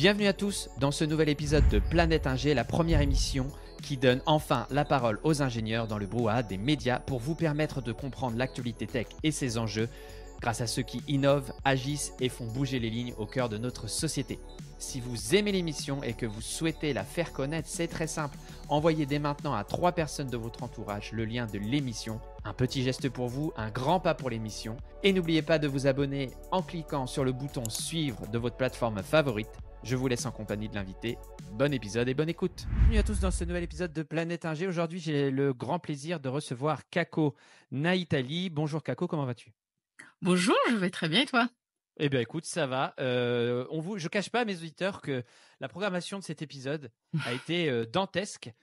Bienvenue à tous dans ce nouvel épisode de Planète Ingé, la première émission qui donne enfin la parole aux ingénieurs dans le brouhaha des médias pour vous permettre de comprendre l'actualité tech et ses enjeux grâce à ceux qui innovent, agissent et font bouger les lignes au cœur de notre société. Si vous aimez l'émission et que vous souhaitez la faire connaître, c'est très simple. Envoyez dès maintenant à 3 personnes de votre entourage le lien de l'émission. Un petit geste pour vous, un grand pas pour l'émission. Et n'oubliez pas de vous abonner en cliquant sur le bouton suivre de votre plateforme favorite. Je vous laisse en compagnie de l'invité. Bon épisode et bonne écoute. Bienvenue à tous dans ce nouvel épisode de Planète Ingé. Aujourd'hui, j'ai le grand plaisir de recevoir Kako Naïtali. Bonjour Kako, comment vas-tu ? Bonjour, je vais très bien et toi ? Eh bien écoute, ça va. Je cache pas à mes auditeurs que la programmation de cet épisode a été dantesque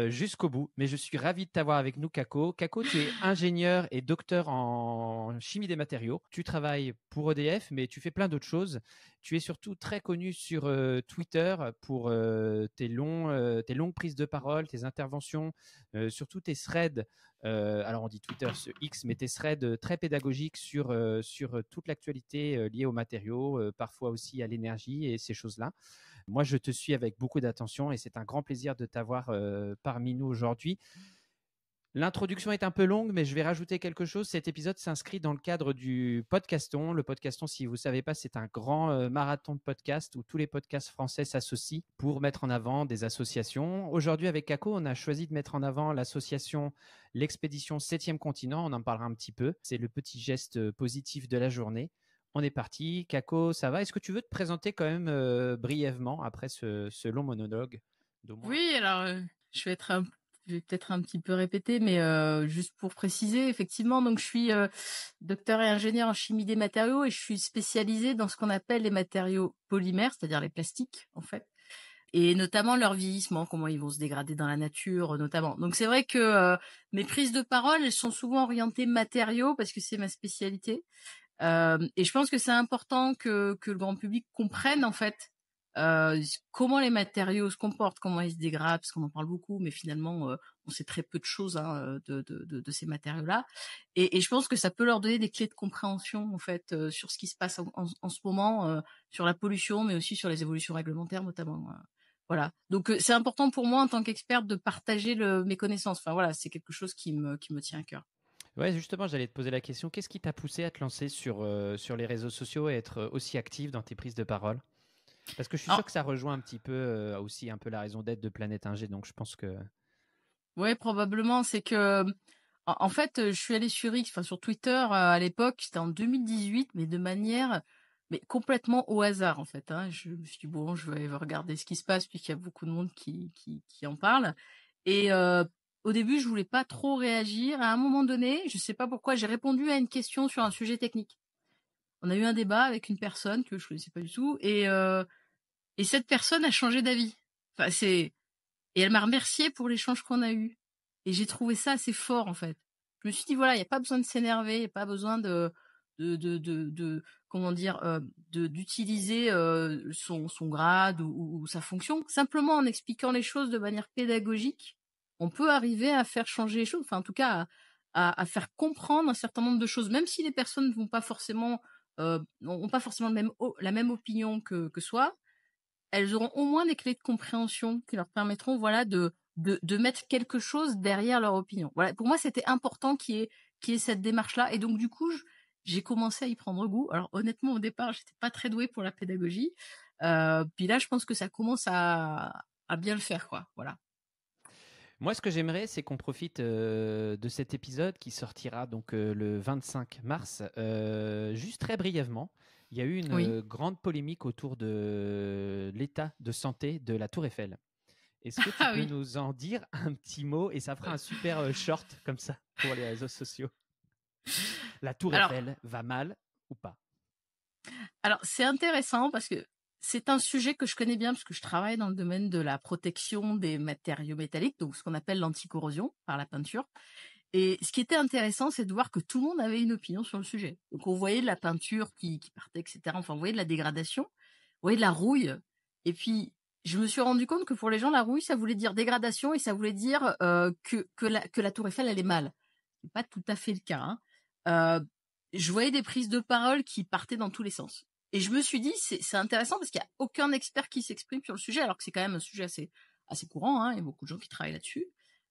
jusqu'au bout. Mais je suis ravi de t'avoir avec nous, Kako. Kako, tu es ingénieur et docteur en chimie des matériaux. Tu travailles pour EDF, mais tu fais plein d'autres choses. Tu es surtout très connu sur Twitter pour tes longues prises de parole, tes interventions, surtout tes threads. Alors on dit Twitter, ce X, mais tes threads très pédagogiques sur toute l'actualité liée aux matériaux, parfois aussi à l'énergie et ces choses-là. Moi, je te suis avec beaucoup d'attention et c'est un grand plaisir de t'avoir parmi nous aujourd'hui. L'introduction est un peu longue, mais je vais rajouter quelque chose. Cet épisode s'inscrit dans le cadre du Podcaston. Le Podcaston, si vous ne savez pas, c'est un grand marathon de podcasts où tous les podcasts français s'associent pour mettre en avant des associations. Aujourd'hui, avec Kako, on a choisi de mettre en avant l'association L'Expédition 7e Continent. On en parlera un petit peu. C'est le petit geste positif de la journée. On est parti. Kako, ça va ? Est-ce que tu veux te présenter quand même brièvement après ce long monologue d'au moins... Oui, alors je vais peut-être un petit peu répéter, mais juste pour préciser, effectivement, donc je suis docteur et ingénieur en chimie des matériaux et je suis spécialisée dans ce qu'on appelle les matériaux polymères, c'est-à-dire les plastiques en fait, et notamment leur vieillissement, comment ils vont se dégrader dans la nature notamment. Donc c'est vrai que mes prises de parole, elles sont souvent orientées matériaux parce que c'est ma spécialité. Et je pense que c'est important que le grand public comprenne en fait comment les matériaux se comportent, comment ils se dégradent, parce qu'on en parle beaucoup, mais finalement on sait très peu de choses de ces matériaux-là. Et je pense que ça peut leur donner des clés de compréhension en fait sur ce qui se passe en ce moment, sur la pollution, mais aussi sur les évolutions réglementaires notamment. Voilà. Donc c'est important pour moi en tant qu'experte de partager mes connaissances. Enfin voilà, c'est quelque chose qui me tient à cœur. Ouais, justement, j'allais te poser la question. Qu'est-ce qui t'a poussé à te lancer sur les réseaux sociaux et être aussi active dans tes prises de parole ? Parce que je suis sûr Alors, que ça rejoint un petit peu aussi un peu la raison d'être de Planète Ingé, donc je pense que... ouais, probablement. C'est que, en fait, je suis allée sur X, enfin sur Twitter à l'époque, c'était en 2018, mais de manière, mais complètement au hasard en fait. Hein. Je me suis dit bon, je vais regarder ce qui se passe puisqu'il y a beaucoup de monde qui en parle. Et au début, je voulais pas trop réagir. À un moment donné, je sais pas pourquoi, j'ai répondu à une question sur un sujet technique. On a eu un débat avec une personne que je connaissais pas du tout, et cette personne a changé d'avis. Enfin, et elle m'a remercié pour l'échange qu'on a eu. Et j'ai trouvé ça assez fort, en fait. Je me suis dit, voilà, il n'y a pas besoin de s'énerver, il n'y a pas besoin comment dire, d'utiliser son grade ou sa fonction. Simplement en expliquant les choses de manière pédagogique, on peut arriver à faire changer les choses, enfin, en tout cas, à faire comprendre un certain nombre de choses, même si les personnes n'ont pas forcément, la même opinion que soi. Elles auront au moins des clés de compréhension qui leur permettront, voilà, de mettre quelque chose derrière leur opinion. Voilà, pour moi, c'était important qu'il y ait cette démarche-là. Et donc, du coup, j'ai commencé à y prendre goût. Alors, honnêtement, au départ, j'étais pas très douée pour la pédagogie. Puis là, je pense que ça commence à bien le faire, quoi. Voilà. Moi, ce que j'aimerais, c'est qu'on profite de cet épisode qui sortira donc le 25 mars. Juste très brièvement, il y a eu une Oui. grande polémique autour de l'état de santé de la Tour Eiffel. Est-ce que tu Ah peux oui. nous en dire un petit mot et ça fera un super short comme ça pour les réseaux sociaux. La Tour Alors, Eiffel va mal ou pas ? Alors, c'est intéressant parce que c'est un sujet que je connais bien parce que je travaille dans le domaine de la protection des matériaux métalliques, donc ce qu'on appelle l'anticorrosion par la peinture. Et ce qui était intéressant, c'est de voir que tout le monde avait une opinion sur le sujet. Donc, on voyait de la peinture qui partait, etc. Enfin, on voyait de la dégradation, on voyait de la rouille. Et puis, je me suis rendu compte que pour les gens, la rouille, ça voulait dire dégradation et ça voulait dire que la Tour Eiffel, elle est mal. C'est pas tout à fait le cas. Hein. Je voyais des prises de parole qui partaient dans tous les sens. Et je me suis dit, c'est intéressant parce qu'il n'y a aucun expert qui s'exprime sur le sujet, alors que c'est quand même un sujet assez courant, hein, il y a beaucoup de gens qui travaillent là-dessus.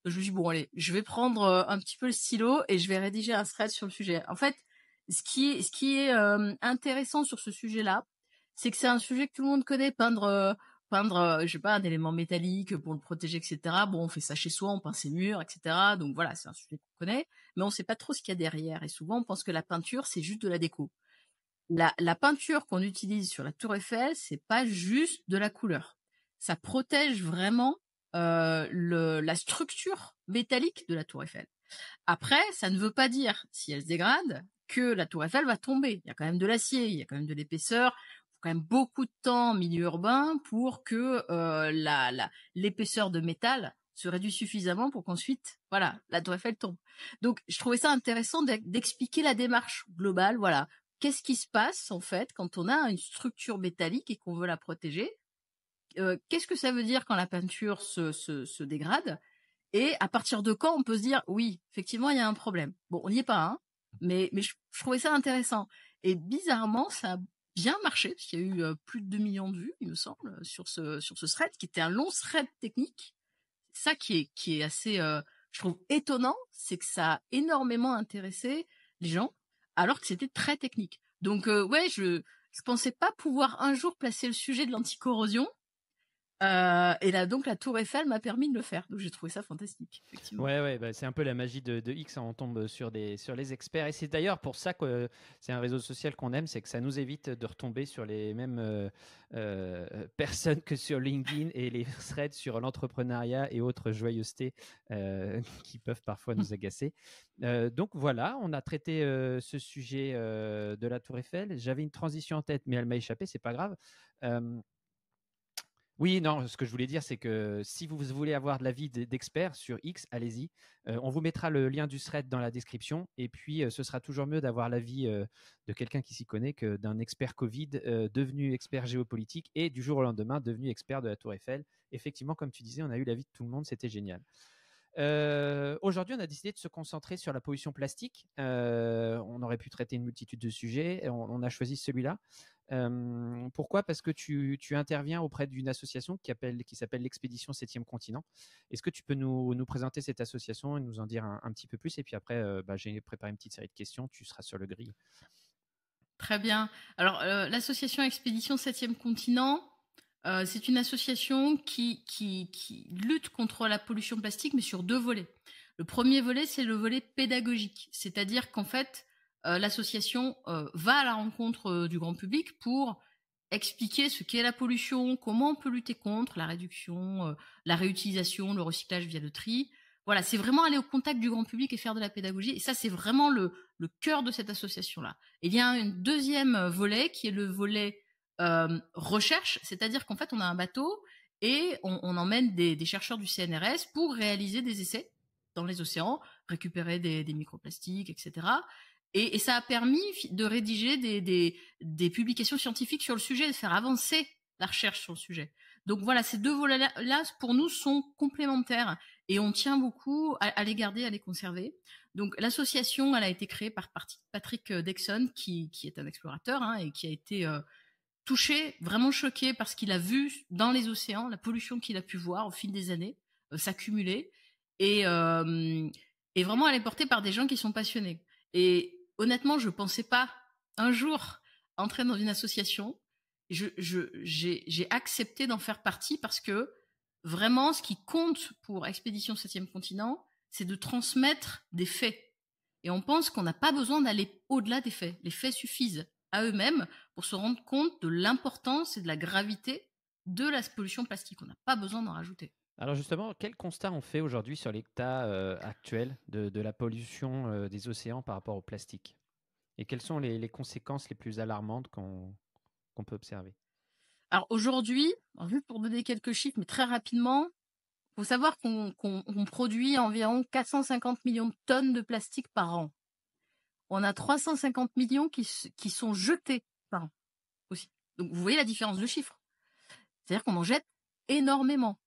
Donc je me suis dit, bon, allez, je vais prendre un petit peu le stylo et je vais rédiger un thread sur le sujet. En fait, ce qui est intéressant sur ce sujet-là, c'est que c'est un sujet que tout le monde connaît, peindre, je sais pas, un élément métallique pour le protéger, etc. Bon, on fait ça chez soi, on peint ses murs, etc. Donc voilà, c'est un sujet qu'on connaît, mais on sait pas trop ce qu'il y a derrière. Et souvent, on pense que la peinture, c'est juste de la déco. La peinture qu'on utilise sur la Tour Eiffel, c'est pas juste de la couleur. Ça protège vraiment la structure métallique de la Tour Eiffel. Après, ça ne veut pas dire, si elle se dégrade, que la Tour Eiffel va tomber. Il y a quand même de l'acier, il y a quand même de l'épaisseur. Il faut quand même beaucoup de temps en milieu urbain pour que l'épaisseur de métal se réduise suffisamment pour qu'ensuite, voilà, la Tour Eiffel tombe. Donc, je trouvais ça intéressant d'expliquer la démarche globale. Voilà, qu'est-ce qui se passe en fait quand on a une structure métallique et qu'on veut la protéger? Qu'est-ce que ça veut dire quand la peinture se dégrade? Et à partir de quand on peut se dire, oui, effectivement, il y a un problème. Bon, on n'y est pas, hein, mais je trouvais ça intéressant. Et bizarrement, ça a bien marché, parce qu'il y a eu plus de 2 millions de vues, il me semble, sur ce thread, qui était un long thread technique. Ça qui est assez, je trouve, étonnant, c'est que ça a énormément intéressé les gens, alors que c'était très technique. Donc, ouais, je pensais pas pouvoir un jour placer le sujet de l'anticorrosion. Et là, donc, la Tour Eiffel m'a permis de le faire. Donc, j'ai trouvé ça fantastique, effectivement. Ouais, bah, c'est un peu la magie de X, hein, on tombe sur les experts. Et c'est d'ailleurs pour ça que c'est un réseau social qu'on aime, c'est que ça nous évite de retomber sur les mêmes personnes que sur LinkedIn et les threads sur l'entrepreneuriat et autres joyeusetés qui peuvent parfois nous agacer. Donc voilà, on a traité ce sujet de la Tour Eiffel. J'avais une transition en tête, mais elle m'a échappé, c'est pas grave. Oui, non, ce que je voulais dire, c'est que si vous voulez avoir de l'avis d'experts sur X, allez-y. On vous mettra le lien du thread dans la description. Et puis, ce sera toujours mieux d'avoir l'avis de quelqu'un qui s'y connaît que d'un expert Covid devenu expert géopolitique et du jour au lendemain devenu expert de la Tour Eiffel. Effectivement, comme tu disais, on a eu l'avis de tout le monde, c'était génial. Aujourd'hui, on a décidé de se concentrer sur la pollution plastique. On aurait pu traiter une multitude de sujets. On a choisi celui-là. Pourquoi? Parce que tu interviens auprès d'une association qui s'appelle l'Expédition 7e Continent. Est-ce que tu peux nous présenter cette association et nous en dire un petit peu plus? Et puis après, j'ai préparé une petite série de questions. Tu seras sur le grill. Très bien. Alors, l'association Expédition 7e Continent, c'est une association qui lutte contre la pollution plastique, mais sur 2 volets. Le premier volet, c'est le volet pédagogique. C'est-à-dire qu'en fait, l'association va à la rencontre du grand public pour expliquer ce qu'est la pollution, comment on peut lutter contre, la réduction, la réutilisation, le recyclage via le tri. Voilà, c'est vraiment aller au contact du grand public et faire de la pédagogie. Et ça, c'est vraiment le cœur de cette association-là. Et il y a un deuxième volet qui est le volet recherche, c'est-à-dire qu'en fait, on a un bateau et on emmène des chercheurs du CNRS pour réaliser des essais dans les océans, récupérer des microplastiques, etc. Et ça a permis de rédiger des publications scientifiques sur le sujet, de faire avancer la recherche sur le sujet. Donc voilà, ces 2 volets-là, pour nous, sont complémentaires et on tient beaucoup à les garder, à les conserver. Donc l'association, elle a été créée par Patrick Dexon, qui est un explorateur et qui a été touché, vraiment choqué par ce qu'il a vu dans les océans, la pollution qu'il a pu voir au fil des années s'accumuler. Et vraiment, elle est portée par des gens qui sont passionnés. Et honnêtement, je ne pensais pas un jour entrer dans une association. J'ai accepté d'en faire partie parce que vraiment, ce qui compte pour Expédition 7e Continent, c'est de transmettre des faits. Et on pense qu'on n'a pas besoin d'aller au-delà des faits. Les faits suffisent à eux-mêmes pour se rendre compte de l'importance et de la gravité de la pollution plastique. On n'a pas besoin d'en rajouter. Alors justement, quel constat on fait aujourd'hui sur l'état actuel de la pollution des océans par rapport au plastique? Et quelles sont les conséquences les plus alarmantes qu'on peut observer? Alors aujourd'hui, juste pour donner quelques chiffres, mais très rapidement, il faut savoir qu'on produit environ 450 millions de tonnes de plastique par an. On a 350 millions qui sont jetés par an aussi. Donc vous voyez la différence de chiffres. C'est-à-dire qu'on en jette énormément.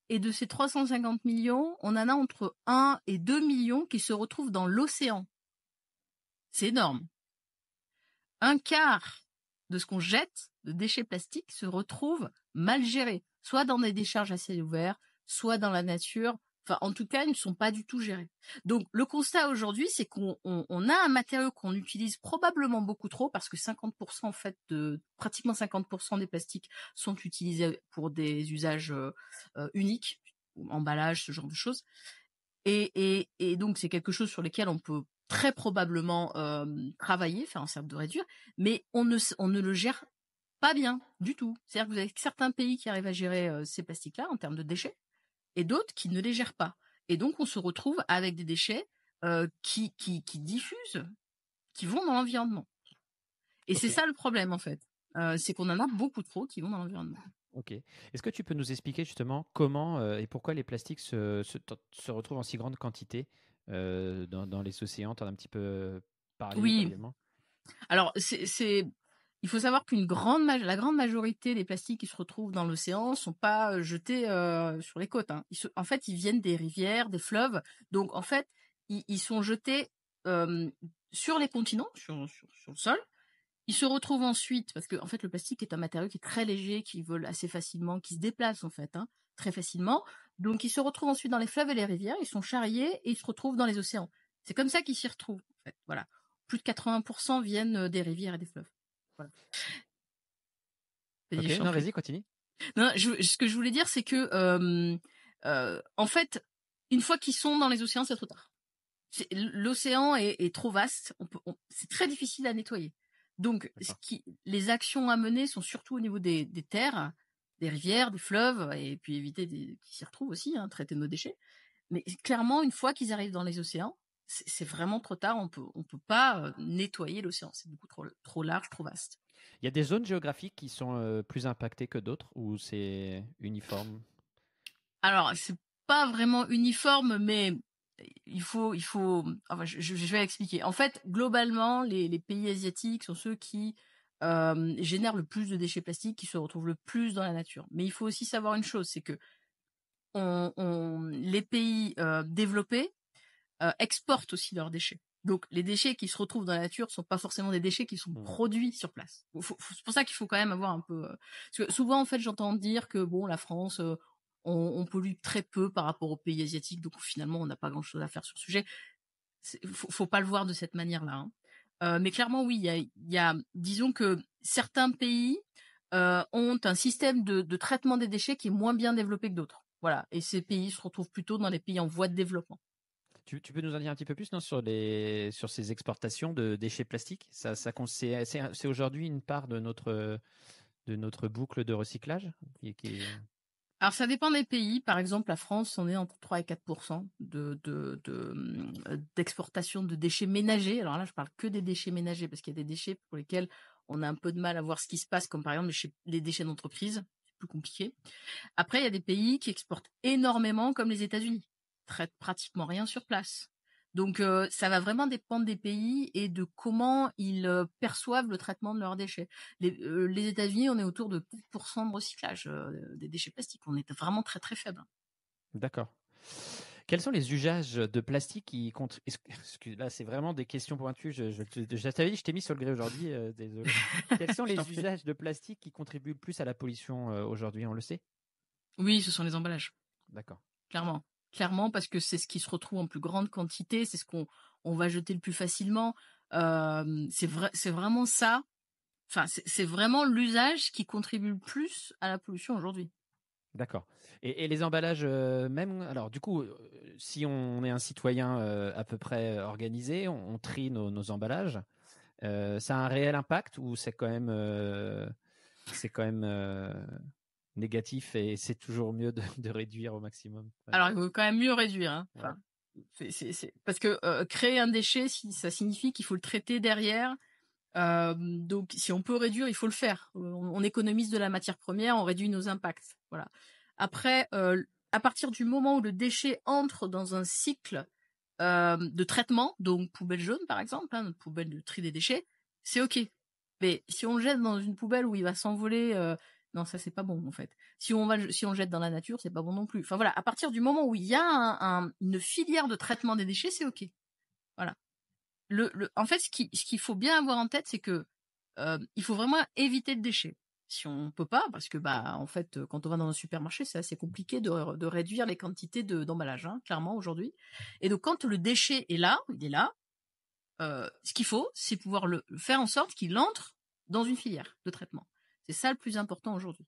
Et de ces 350 millions, on en a entre 1 et 2 millions qui se retrouvent dans l'océan. C'est énorme. Un quart de ce qu'on jette, de déchets plastiques, se retrouve mal géré, soit dans des décharges à ciel ouvert, soit dans la nature. Enfin, en tout cas, ils ne sont pas du tout gérés. Donc, le constat aujourd'hui, c'est qu'on a un matériau qu'on utilise probablement beaucoup trop, parce que 50% en fait pratiquement 50% des plastiques sont utilisés pour des usages uniques, emballage, ce genre de choses. Et donc, c'est quelque chose sur lequel on peut très probablement travailler, faire en sorte de réduire, mais on ne le gère pas bien du tout. C'est-à-dire que vous avez certains pays qui arrivent à gérer ces plastiques-là en termes de déchets, et d'autres qui ne les gèrent pas. Et donc, on se retrouve avec des déchets qui diffusent, qui vont dans l'environnement. Et c'est ça le problème, en fait. C'est qu'on en a beaucoup trop qui vont dans l'environnement. Ok. Est-ce que tu peux nous expliquer justement comment et pourquoi les plastiques se retrouvent en si grande quantité dans les océans? Tu en as un petit peu parlé brièvement. Alors, il faut savoir qu'une la grande majorité des plastiques qui se retrouvent dans l'océan sont pas jetés sur les côtes. Hein. En fait, ils viennent des rivières, des fleuves. Donc, en fait, ils sont jetés sur les continents, sur le sol. Ils se retrouvent ensuite, parce que en fait, le plastique est un matériau qui est très léger, qui vole assez facilement, qui se déplace en fait, très facilement. Donc, ils se retrouvent ensuite dans les fleuves et les rivières. Ils sont charriés et ils se retrouvent dans les océans. C'est comme ça qu'ils s'y retrouvent. En fait. Voilà. Plus de 80% viennent des rivières et des fleuves. Voilà. Ok, non, vas-y, continue. Non, ce que je voulais dire, c'est que, en fait, une fois qu'ils sont dans les océans, c'est trop tard. L'océan est trop vaste, c'est très difficile à nettoyer. Donc, les actions à mener sont surtout au niveau des terres, des rivières, des fleuves, et puis éviter qu'ils s'y retrouvent aussi, traiter nos déchets. Mais clairement, une fois qu'ils arrivent dans les océans, c'est vraiment trop tard. On peut pas nettoyer l'océan. C'est beaucoup trop large, trop vaste. Il y a des zones géographiques qui sont plus impactées que d'autres ou c'est uniforme? Alors, c'est pas vraiment uniforme, mais il faut. Enfin, je vais expliquer. En fait, globalement, les pays asiatiques sont ceux qui génèrent le plus de déchets plastiques, qui se retrouvent le plus dans la nature. Mais il faut aussi savoir une chose, c'est que les pays développés exportent aussi leurs déchets. Donc, les déchets qui se retrouvent dans la nature sont pas forcément des déchets qui sont produits sur place. C'est pour ça qu'il faut quand même avoir un peu. Parce que souvent, en fait, j'entends dire que bon, la France, on pollue très peu par rapport aux pays asiatiques, donc finalement, on n'a pas grand-chose à faire sur ce sujet. Faut pas le voir de cette manière-là. Mais clairement, oui, il y a, disons que certains pays ont un système de traitement des déchets qui est moins bien développé que d'autres. Voilà. Et ces pays se retrouvent plutôt dans les pays en voie de développement. Tu peux nous en dire un petit peu plus sur ces exportations de déchets plastiques? C'est aujourd'hui une part de notre boucle de recyclage Alors, ça dépend des pays. Par exemple, la France, on est entre 3 et 4% d'exportation de déchets ménagers. Alors là, je parle que des déchets ménagers, parce qu'il y a des déchets pour lesquels on a un peu de mal à voir ce qui se passe, comme par exemple les déchets d'entreprise. C'est plus compliqué. Après, il y a des pays qui exportent énormément, comme les États-Unis. Traitent pratiquement rien sur place. Donc, ça va vraiment dépendre des pays et de comment ils perçoivent le traitement de leurs déchets. Les États-Unis, on est autour de 4% de recyclage des déchets plastiques. On est vraiment très très faible. D'accord. Quels sont les usages de plastique qui comptent? Là, c'est vraiment des questions pointues. Je t'ai mis sur le gré aujourd'hui. Désolé. Quels sont les usages de plastique qui contribuent le plus à la pollution aujourd'hui? On le sait? Oui, ce sont les emballages. D'accord. Clairement, parce que c'est ce qui se retrouve en plus grande quantité, c'est ce qu'on va jeter le plus facilement. C'est vraiment ça. Enfin, c'est vraiment l'usage qui contribue le plus à la pollution aujourd'hui. D'accord. Et les emballages même, alors du coup, si on est un citoyen à peu près organisé, on trie nos emballages, ça a un réel impact ou c'est quand même négatif et c'est toujours mieux de réduire au maximum? Alors, il vaut quand même mieux réduire. Enfin, parce que créer un déchet, ça signifie qu'il faut le traiter derrière. Donc, si on peut réduire, il faut le faire. On économise de la matière première, on réduit nos impacts. Voilà. Après, à partir du moment où le déchet entre dans un cycle de traitement, donc poubelle jaune par exemple, notre poubelle de tri des déchets, c'est ok. Mais si on le jette dans une poubelle où il va s'envoler, non, ça c'est pas bon en fait. Si on le jette dans la nature, c'est pas bon non plus. Enfin voilà, à partir du moment où il y a une filière de traitement des déchets, c'est ok. Voilà. En fait, ce qu'il faut bien avoir en tête, c'est que il faut vraiment éviter le déchet. Si on peut pas, parce que en fait, quand on va dans un supermarché, c'est assez compliqué de réduire les quantités d'emballage, hein, clairement aujourd'hui. Et donc quand le déchet est là, il est là. Ce qu'il faut, c'est pouvoir le faire en sorte qu'il entre dans une filière de traitement. C'est ça le plus important aujourd'hui.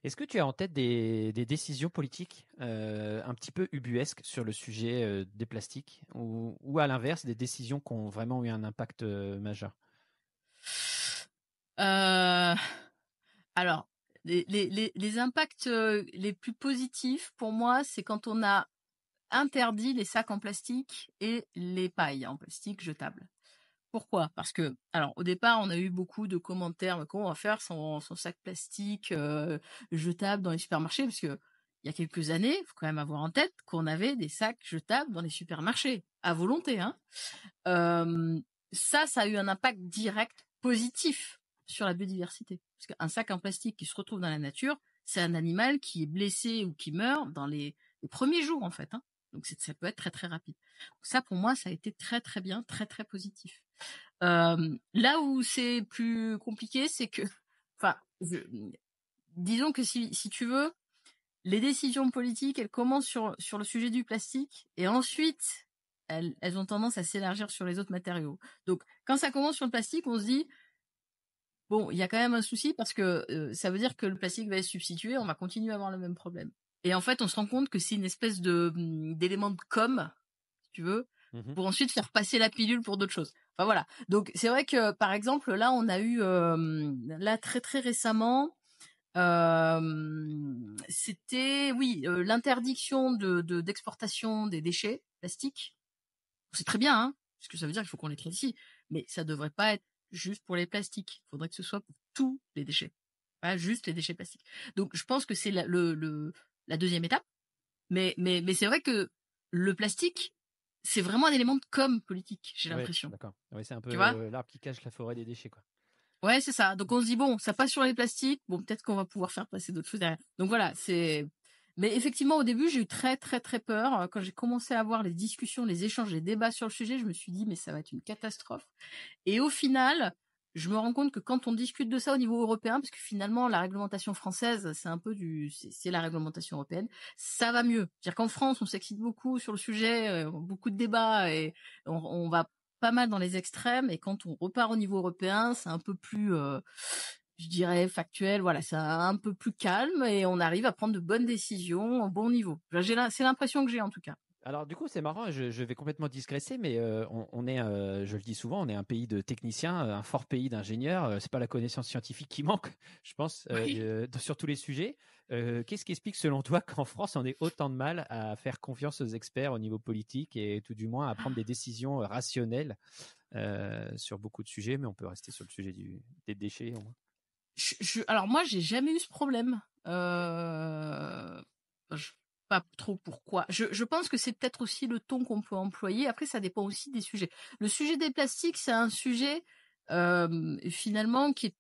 Est-ce que tu as en tête des décisions politiques un petit peu ubuesques sur le sujet des plastiques ou à l'inverse, des décisions qui ont vraiment eu un impact majeur? Euh, alors, les impacts les plus positifs pour moi, c'est quand on a interdit les sacs en plastique et les pailles en plastique jetables. Pourquoi? Parce que, alors, au départ, on a eu beaucoup de commentaires, mais comment on va faire son sac plastique jetable dans les supermarchés? Parce que il y a quelques années, il faut quand même avoir en tête qu'on avait des sacs jetables dans les supermarchés, à volonté, hein. Euh, ça a eu un impact direct positif sur la biodiversité. Parce qu'un sac en plastique qui se retrouve dans la nature, c'est un animal qui est blessé ou qui meurt dans les premiers jours, en fait, hein. Donc ça peut être très très rapide. Donc ça, pour moi, ça a été très très bien, très très positif. Là où c'est plus compliqué, c'est que, enfin, disons que si tu veux, les décisions politiques, elles commencent sur le sujet du plastique et ensuite, elles ont tendance à s'élargir sur les autres matériaux. Donc, quand ça commence sur le plastique, on se dit, bon, il y a quand même un souci parce que ça veut dire que le plastique va être substitué, on va continuer à avoir le même problème. Et en fait, on se rend compte que c'est une espèce d'élément de com, si tu veux, pour ensuite faire passer la pilule pour d'autres choses. Enfin voilà. Donc c'est vrai que par exemple là, on a eu là très très récemment, c'était oui l'interdiction d'exportation des déchets plastiques. C'est très bien, hein, parce que ça veut dire qu'il faut qu'on les traite ici, mais ça devrait pas être juste pour les plastiques. Il faudrait que ce soit pour tous les déchets, pas juste les déchets plastiques. Donc je pense que c'est la deuxième étape. Mais c'est vrai que le plastique, c'est vraiment un élément de com politique, j'ai Oui, l'impression. d'accord. Ouais, c'est un peu Tu vois? l'arbre qui cache la forêt des déchets, quoi. Ouais, c'est ça. Donc on se dit bon, ça passe sur les plastiques, bon peut-être qu'on va pouvoir faire passer d'autres choses derrière. Donc voilà, c'est. Mais effectivement, au début, j'ai eu très très très peur. Quand j'ai commencé à avoir les discussions, les échanges, les débats sur le sujet, je me suis dit mais ça va être une catastrophe. Et au final, je me rends compte que quand on discute de ça au niveau européen, parce que finalement la réglementation française, c'est un peu c'est la réglementation européenne, ça va mieux. C'est-à-dire qu'en France, on s'excite beaucoup sur le sujet, beaucoup de débats et on va pas mal dans les extrêmes. Et quand on repart au niveau européen, c'est un peu plus, je dirais, factuel. Voilà, c'est un peu plus calme et on arrive à prendre de bonnes décisions au bon niveau. C'est l'impression que j'ai en tout cas. Alors du coup, c'est marrant, je vais complètement digresser, mais on est, je le dis souvent, on est un pays de techniciens, un fort pays d'ingénieurs. C'est pas la connaissance scientifique qui manque, je pense, Oui. sur tous les sujets. Qu'est-ce qui explique selon toi qu'en France, on ait autant de mal à faire confiance aux experts au niveau politique et tout du moins à prendre des décisions rationnelles sur beaucoup de sujets, mais on peut rester sur le sujet des déchets au moins. Alors moi, j'ai jamais eu ce problème. Je pas trop pourquoi. Je pense que c'est peut-être aussi le ton qu'on peut employer. Après, ça dépend aussi des sujets. Le sujet des plastiques, c'est un sujet finalement qui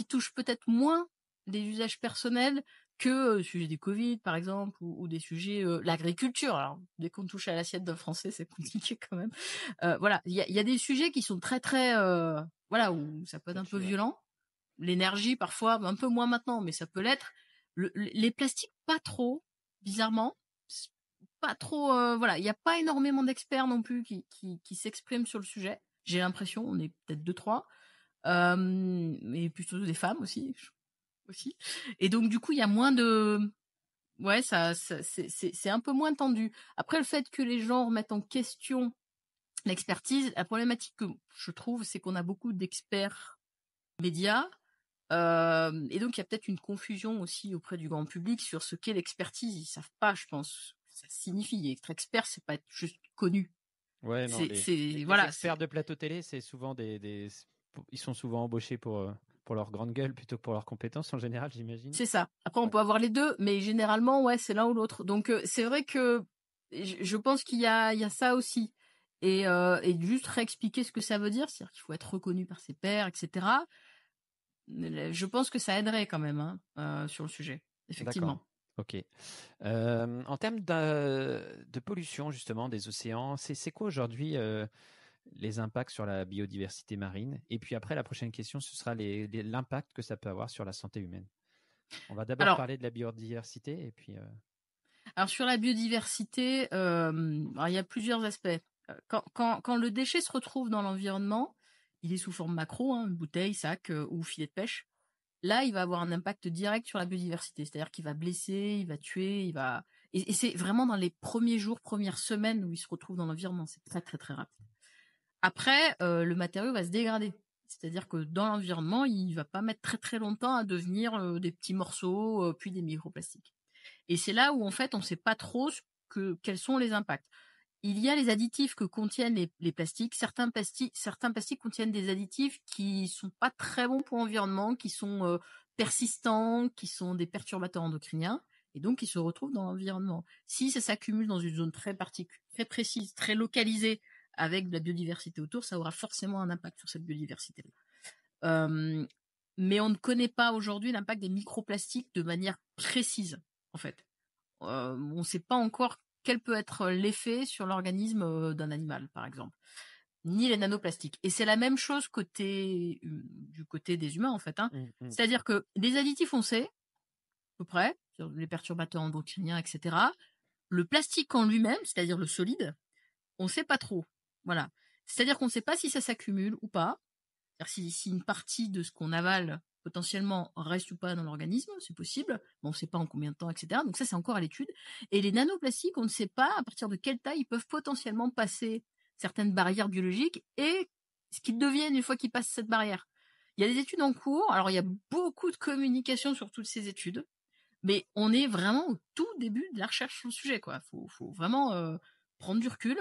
touche peut-être moins les usages personnels que le sujet du Covid, par exemple, ou des sujets l'agriculture. Alors, dès qu'on touche à l'assiette d'un Français, c'est compliqué quand même. Voilà, il y a des sujets qui sont très très voilà où ça peut être un peu Touchy, ouais. violent. L'énergie parfois, un peu moins maintenant, mais ça peut l'être. Les plastiques, pas trop, bizarrement. Pas trop, voilà, il n'y a pas énormément d'experts non plus qui s'expriment sur le sujet. J'ai l'impression, on est peut-être deux, trois, mais plutôt des femmes aussi. Et donc du coup, il y a moins de, ouais, c'est un peu moins tendu. Après, le fait que les gens remettent en question l'expertise, la problématique que je trouve, c'est qu'on a beaucoup d'experts médias. Et donc, il y a peut-être une confusion aussi auprès du grand public sur ce qu'est l'expertise. Ils savent pas, je pense, ce que ça signifie. Être expert, c'est pas être juste connu. Ouais, non, les Voilà, experts de plateau télé, c'est souvent ils sont souvent embauchés pour leur grande gueule plutôt que pour leurs compétences en général, j'imagine. c'est ça. Après, on Ouais. peut avoir les deux, mais généralement, ouais, c'est l'un ou l'autre. Donc, c'est vrai que je pense il y a ça aussi. Et juste réexpliquer ce que ça veut dire, c'est-à-dire qu'il faut être reconnu par ses pairs, etc. Je pense que ça aiderait quand même sur le sujet, D'accord. effectivement. Ok. En termes de pollution justement des océans, c'est quoi aujourd'hui les impacts sur la biodiversité marine. Et puis après, la prochaine question, ce sera l'impact que ça peut avoir sur la santé humaine. On va d'abord Alors, parler de la biodiversité et puis. alors sur la biodiversité, alors il y a plusieurs aspects. Quand le déchet se retrouve dans l'environnement, il est sous forme macro, hein, bouteille, sac ou filet de pêche. Là, il va avoir un impact direct sur la biodiversité. C'est-à-dire qu'il va blesser, il va tuer, et c'est vraiment dans les premiers jours, premières semaines où il se retrouve dans l'environnement. C'est très, très, très rapide. Après, le matériau va se dégrader. C'est-à-dire que dans l'environnement, il va pas mettre très, très longtemps à devenir des petits morceaux, puis des microplastiques. Et c'est là où, en fait, on ne sait pas trop quels sont les impacts. Il y a les additifs que contiennent les plastiques. Certains plastiques contiennent des additifs qui sont pas très bons pour l'environnement, qui sont persistants, qui sont des perturbateurs endocriniens, et donc qui se retrouvent dans l'environnement. Si ça s'accumule dans une zone très très précise, très localisée, avec de la biodiversité autour, ça aura forcément un impact sur cette biodiversité-là. Mais on ne connaît pas aujourd'hui l'impact des microplastiques de manière précise, en fait. On ne sait pas encore quel peut être l'effet sur l'organisme d'un animal, par exemple, ni les nanoplastiques. Et c'est la même chose du côté des humains, en fait. Hein. C'est-à-dire que les additifs, on sait, à peu près, sur les perturbateurs endocriniens, etc. Le plastique en lui-même, c'est-à-dire le solide, on ne sait pas trop. Voilà. C'est-à-dire qu'on ne sait pas si ça s'accumule ou pas. C'est-à-dire si une partie de ce qu'on avale potentiellement reste ou pas dans l'organisme, c'est possible, mais on ne sait pas en combien de temps, etc. Donc ça, c'est encore à l'étude. Et les nanoplastiques, on ne sait pas à partir de quelle taille ils peuvent potentiellement passer certaines barrières biologiques et ce qu'ils deviennent une fois qu'ils passent cette barrière. Il y a des études en cours, alors il y a beaucoup de communication sur toutes ces études, mais on est vraiment au tout début de la recherche sur le sujet, quoi. Faut vraiment prendre du recul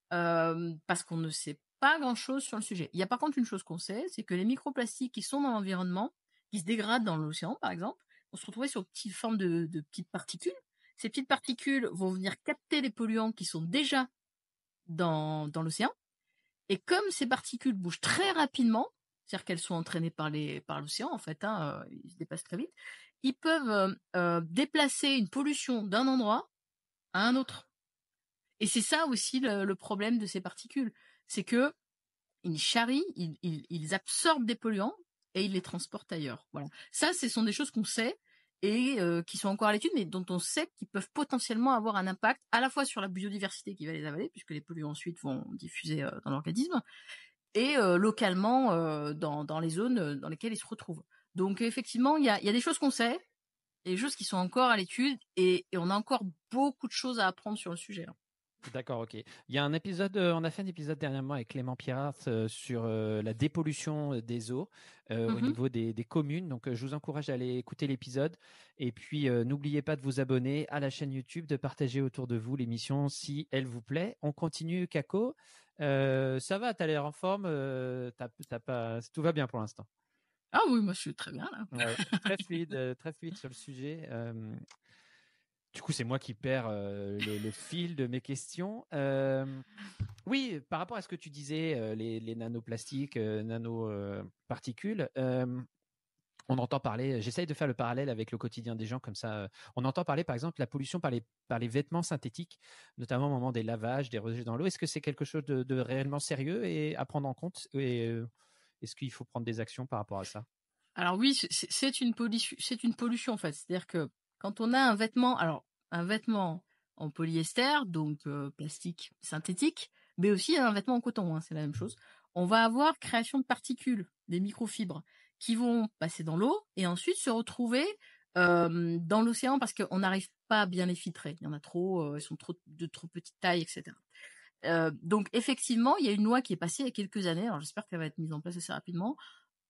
parce qu'on ne sait pas grand-chose sur le sujet. Il y a par contre une chose qu'on sait, c'est que les microplastiques qui sont dans l'environnement, qui se dégradent dans l'océan, par exemple, vont se retrouver sur petites formes de petites particules. Ces petites particules vont venir capter les polluants qui sont déjà dans l'océan. Et comme ces particules bougent très rapidement, c'est-à-dire qu'elles sont entraînées par l'océan, en fait, hein, ils se déplacent très vite, ils peuvent déplacer une pollution d'un endroit à un autre. Et c'est ça aussi le problème de ces particules. C'est que ils charrient, ils absorbent des polluants et ils les transportent ailleurs. Voilà. Ça, ce sont des choses qu'on sait et qui sont encore à l'étude, mais dont on sait qu'ils peuvent potentiellement avoir un impact à la fois sur la biodiversité qui va les avaler, puisque les polluants ensuite vont diffuser dans l'organisme, et localement dans les zones dans lesquelles ils se retrouvent. Donc effectivement, il y a des choses qu'on sait, et des choses qui sont encore à l'étude, et on a encore beaucoup de choses à apprendre sur le sujet. Hein. D'accord, ok. Il y a un épisode, on a fait un épisode dernièrement avec Clément Pirard sur la dépollution des eaux au niveau des communes. Donc, je vous encourage à aller écouter l'épisode. Et puis, n'oubliez pas de vous abonner à la chaîne YouTube, de partager autour de vous l'émission si elle vous plaît. On continue, Kako. Ça va, tu as l'air en forme. Tout va bien pour l'instant. Ah oui, moi je suis très bien là. Ouais, très fluide sur le sujet. Du coup, c'est moi qui perds le fil de mes questions. Oui, par rapport à ce que tu disais, les nanoplastiques, nanoparticules, on entend parler, j'essaye de faire le parallèle avec le quotidien des gens comme ça. On entend parler, par exemple, de la pollution par les vêtements synthétiques, notamment au moment des lavages, des rejets dans l'eau. Est-ce que c'est quelque chose de réellement sérieux et à prendre en compte et est-ce qu'il faut prendre des actions par rapport à ça? Alors oui, c'est une pollution en fait. C'est-à-dire que quand on a un vêtement en polyester, donc plastique synthétique, mais aussi un vêtement en coton, hein, c'est la même chose, on va avoir création de particules, des microfibres, qui vont passer dans l'eau et ensuite se retrouver dans l'océan parce qu'on n'arrive pas à bien les filtrer. Il y en a trop, ils sont de trop petite taille, etc. Donc effectivement, il y a une loi qui est passée il y a quelques années, alors j'espère qu'elle va être mise en place assez rapidement,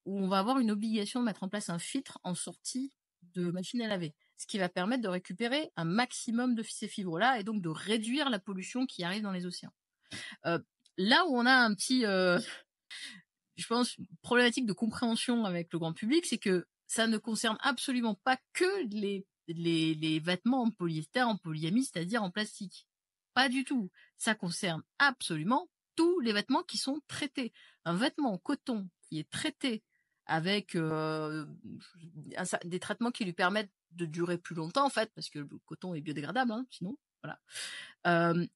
où on va avoir une obligation de mettre en place un filtre en sortie de machine à laver, ce qui va permettre de récupérer un maximum de ces fibres-là et donc de réduire la pollution qui arrive dans les océans. Là où on a un petit, je pense, problématique de compréhension avec le grand public, c'est que ça ne concerne absolument pas que les vêtements en polyester, en polyamide, c'est-à-dire en plastique. Pas du tout. Ça concerne absolument tous les vêtements qui sont traités. Un vêtement en coton qui est traité avec des traitements qui lui permettent de durer plus longtemps, en fait, parce que le coton est biodégradable, sinon, voilà.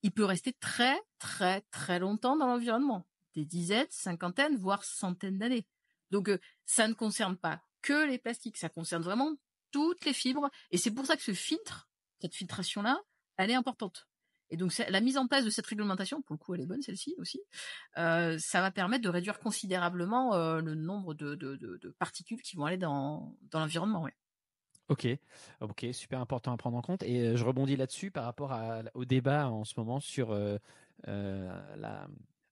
Il peut rester très, très, très longtemps dans l'environnement. des dizaines, cinquantaines, voire centaines d'années. Donc, ça ne concerne pas que les plastiques, ça concerne vraiment toutes les fibres. Et c'est pour ça que cette filtration-là, elle est importante. Et donc, la mise en place de cette réglementation, pour le coup, elle est bonne, celle-ci aussi, ça va permettre de réduire considérablement le nombre de particules qui vont aller dans l'environnement. Ouais. Ok, super important à prendre en compte. Et je rebondis là-dessus par rapport au débat en ce moment sur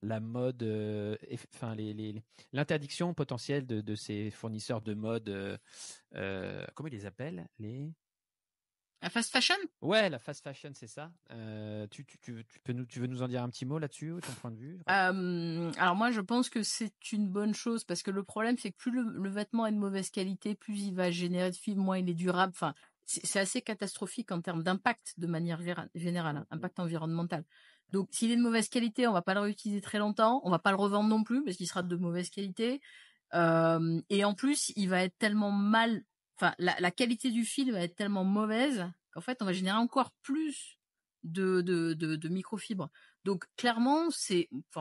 la mode, enfin l'interdiction potentielle de ces fournisseurs de mode. Comment ils les appellent La fast fashion? Ouais, la fast fashion, c'est ça. Tu veux nous en dire un petit mot là-dessus, ton point de vue? Alors moi, je pense que c'est une bonne chose parce que le problème, c'est que plus le vêtement est de mauvaise qualité, plus il va générer de fibres, moins il est durable. Enfin, c'est assez catastrophique en termes d'impact de manière générale, hein, impact environnemental. Donc, s'il est de mauvaise qualité, on va pas le réutiliser très longtemps. On va pas le revendre non plus parce qu'il sera de mauvaise qualité. Et en plus, il va être tellement mal. Enfin, la qualité du fil va être tellement mauvaise qu'en fait, on va générer encore plus de microfibres. Donc clairement,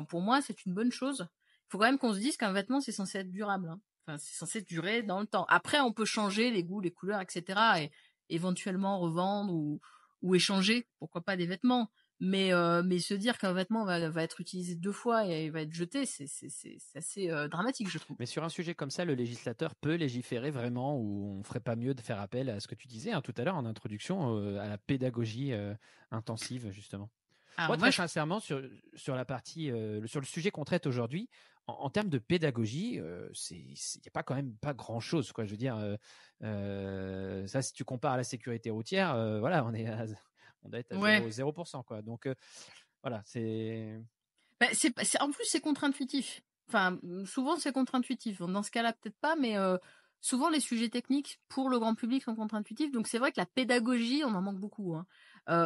pour moi, c'est une bonne chose. Il faut quand même qu'on se dise qu'un vêtement, c'est censé être durable. Hein. Enfin, c'est censé durer dans le temps. Après, on peut changer les goûts, les couleurs, etc. et éventuellement revendre ou échanger, pourquoi pas des vêtements. Mais se dire qu'un vêtement va être utilisé 2 fois et va être jeté, c'est assez dramatique, je trouve. Mais sur un sujet comme ça, le législateur peut légiférer vraiment, ou on ferait pas mieux de faire appel à ce que tu disais tout à l'heure en introduction, à la pédagogie intensive, justement. Moi, très sincèrement, sur la partie, sur le sujet qu'on traite aujourd'hui, en termes de pédagogie, il n'y a pas quand même pas grand-chose, quoi. Je veux dire, ça, si tu compares à la sécurité routière, voilà, on doit être à 0%, quoi. Donc, voilà, c'est. En plus, c'est contre-intuitif. Enfin, souvent, c'est contre-intuitif. Dans ce cas-là, peut-être pas, mais souvent, les sujets techniques pour le grand public sont contre-intuitifs. Donc, c'est vrai que la pédagogie, on en manque beaucoup. Hein.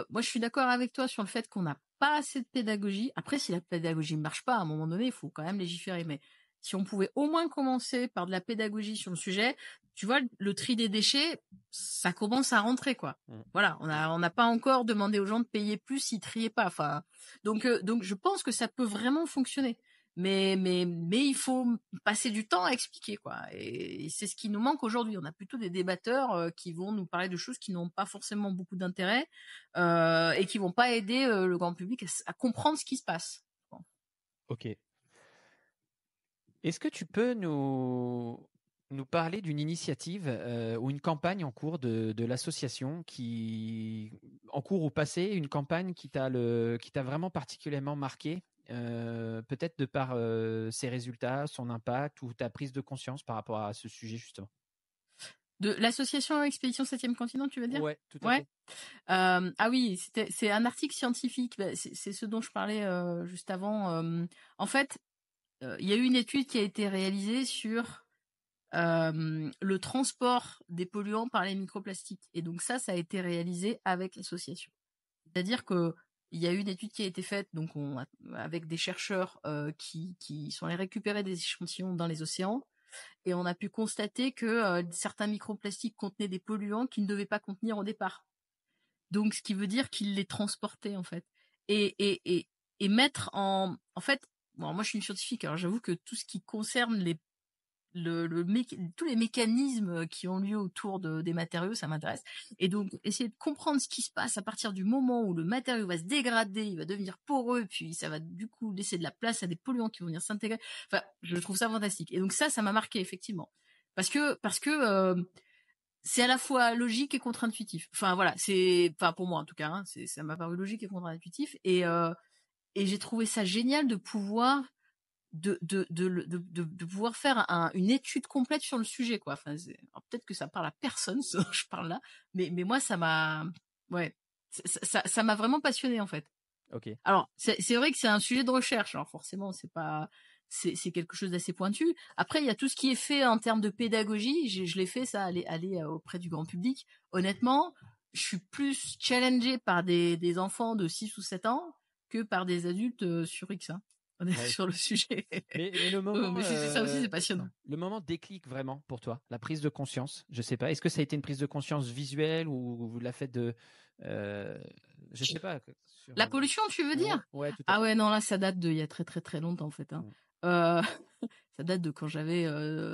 Moi, je suis d'accord avec toi sur le fait qu'on n'a pas assez de pédagogie. Après, si la pédagogie ne marche pas, à un moment donné, il faut quand même légiférer. Mais si on pouvait au moins commencer par de la pédagogie sur le sujet, tu vois, le tri des déchets, ça commence à rentrer, quoi. Voilà, on n'a pas encore demandé aux gens de payer plus s'ils triaient pas. Enfin, donc je pense que ça peut vraiment fonctionner. Mais il faut passer du temps à expliquer, quoi. Et c'est ce qui nous manque aujourd'hui. On a plutôt des débatteurs qui vont nous parler de choses qui n'ont pas forcément beaucoup d'intérêt et qui vont pas aider le grand public à comprendre ce qui se passe. Bon. Ok. Est-ce que tu peux nous parler d'une initiative ou une campagne en cours de l'association en cours ou passé, une campagne qui t'a vraiment particulièrement marqué, peut-être de par ses résultats, son impact ou ta prise de conscience par rapport à ce sujet justement? De l'association Expédition 7e continent, tu veux dire? Ouais, tout à fait. Ah oui, c'est un article scientifique. C'est ce dont je parlais juste avant. En fait, il y a eu une étude qui a été réalisée sur le transport des polluants par les microplastiques. Et donc ça a été réalisé avec l'association. C'est-à-dire que il y a eu une étude qui a été faite donc avec des chercheurs qui sont allés récupérer des échantillons dans les océans et on a pu constater que certains microplastiques contenaient des polluants qu'ils ne devaient pas contenir au départ. Donc ce qui veut dire qu'ils les transportaient en fait. Et mettre en fait, bon, moi je suis une scientifique, alors j'avoue que tout ce qui concerne tous les mécanismes qui ont lieu autour des matériaux, ça m'intéresse. Et donc, essayer de comprendre ce qui se passe à partir du moment où le matériau va se dégrader, il va devenir poreux, puis ça va du coup laisser de la place à des polluants qui vont venir s'intégrer. Enfin, je trouve ça fantastique. Et donc ça m'a marqué effectivement, parce que c'est à la fois logique et contre-intuitif. Enfin voilà, pour moi en tout cas, hein, ça m'a paru logique et contre-intuitif. Et j'ai trouvé ça génial de pouvoir de pouvoir faire une étude complète sur le sujet, quoi. Enfin, peut-être que ça parle à personne, ce dont je parle là, mais moi, ça m'a vraiment passionné en fait. Ok. Alors, c'est vrai que c'est un sujet de recherche, alors forcément, c'est quelque chose d'assez pointu. Après, il y a tout ce qui est fait en termes de pédagogie. Je l'ai fait, ça, aller auprès du grand public. Honnêtement, je suis plus challengée par des enfants de 6 ou 7 ans que par des adultes sur X, hein. On est sur le sujet. Mais le moment, mais ça aussi, c'est passionnant. Le moment déclic vraiment pour toi, la prise de conscience, je sais pas. Est-ce que ça a été une prise de conscience visuelle ou vous la faites de, je sais pas. La pollution, tu veux dire? Ouais, tout à fait. Ah ouais, non, là, ça date il y a très très très longtemps en fait. Hein. Euh, ça date de quand j'avais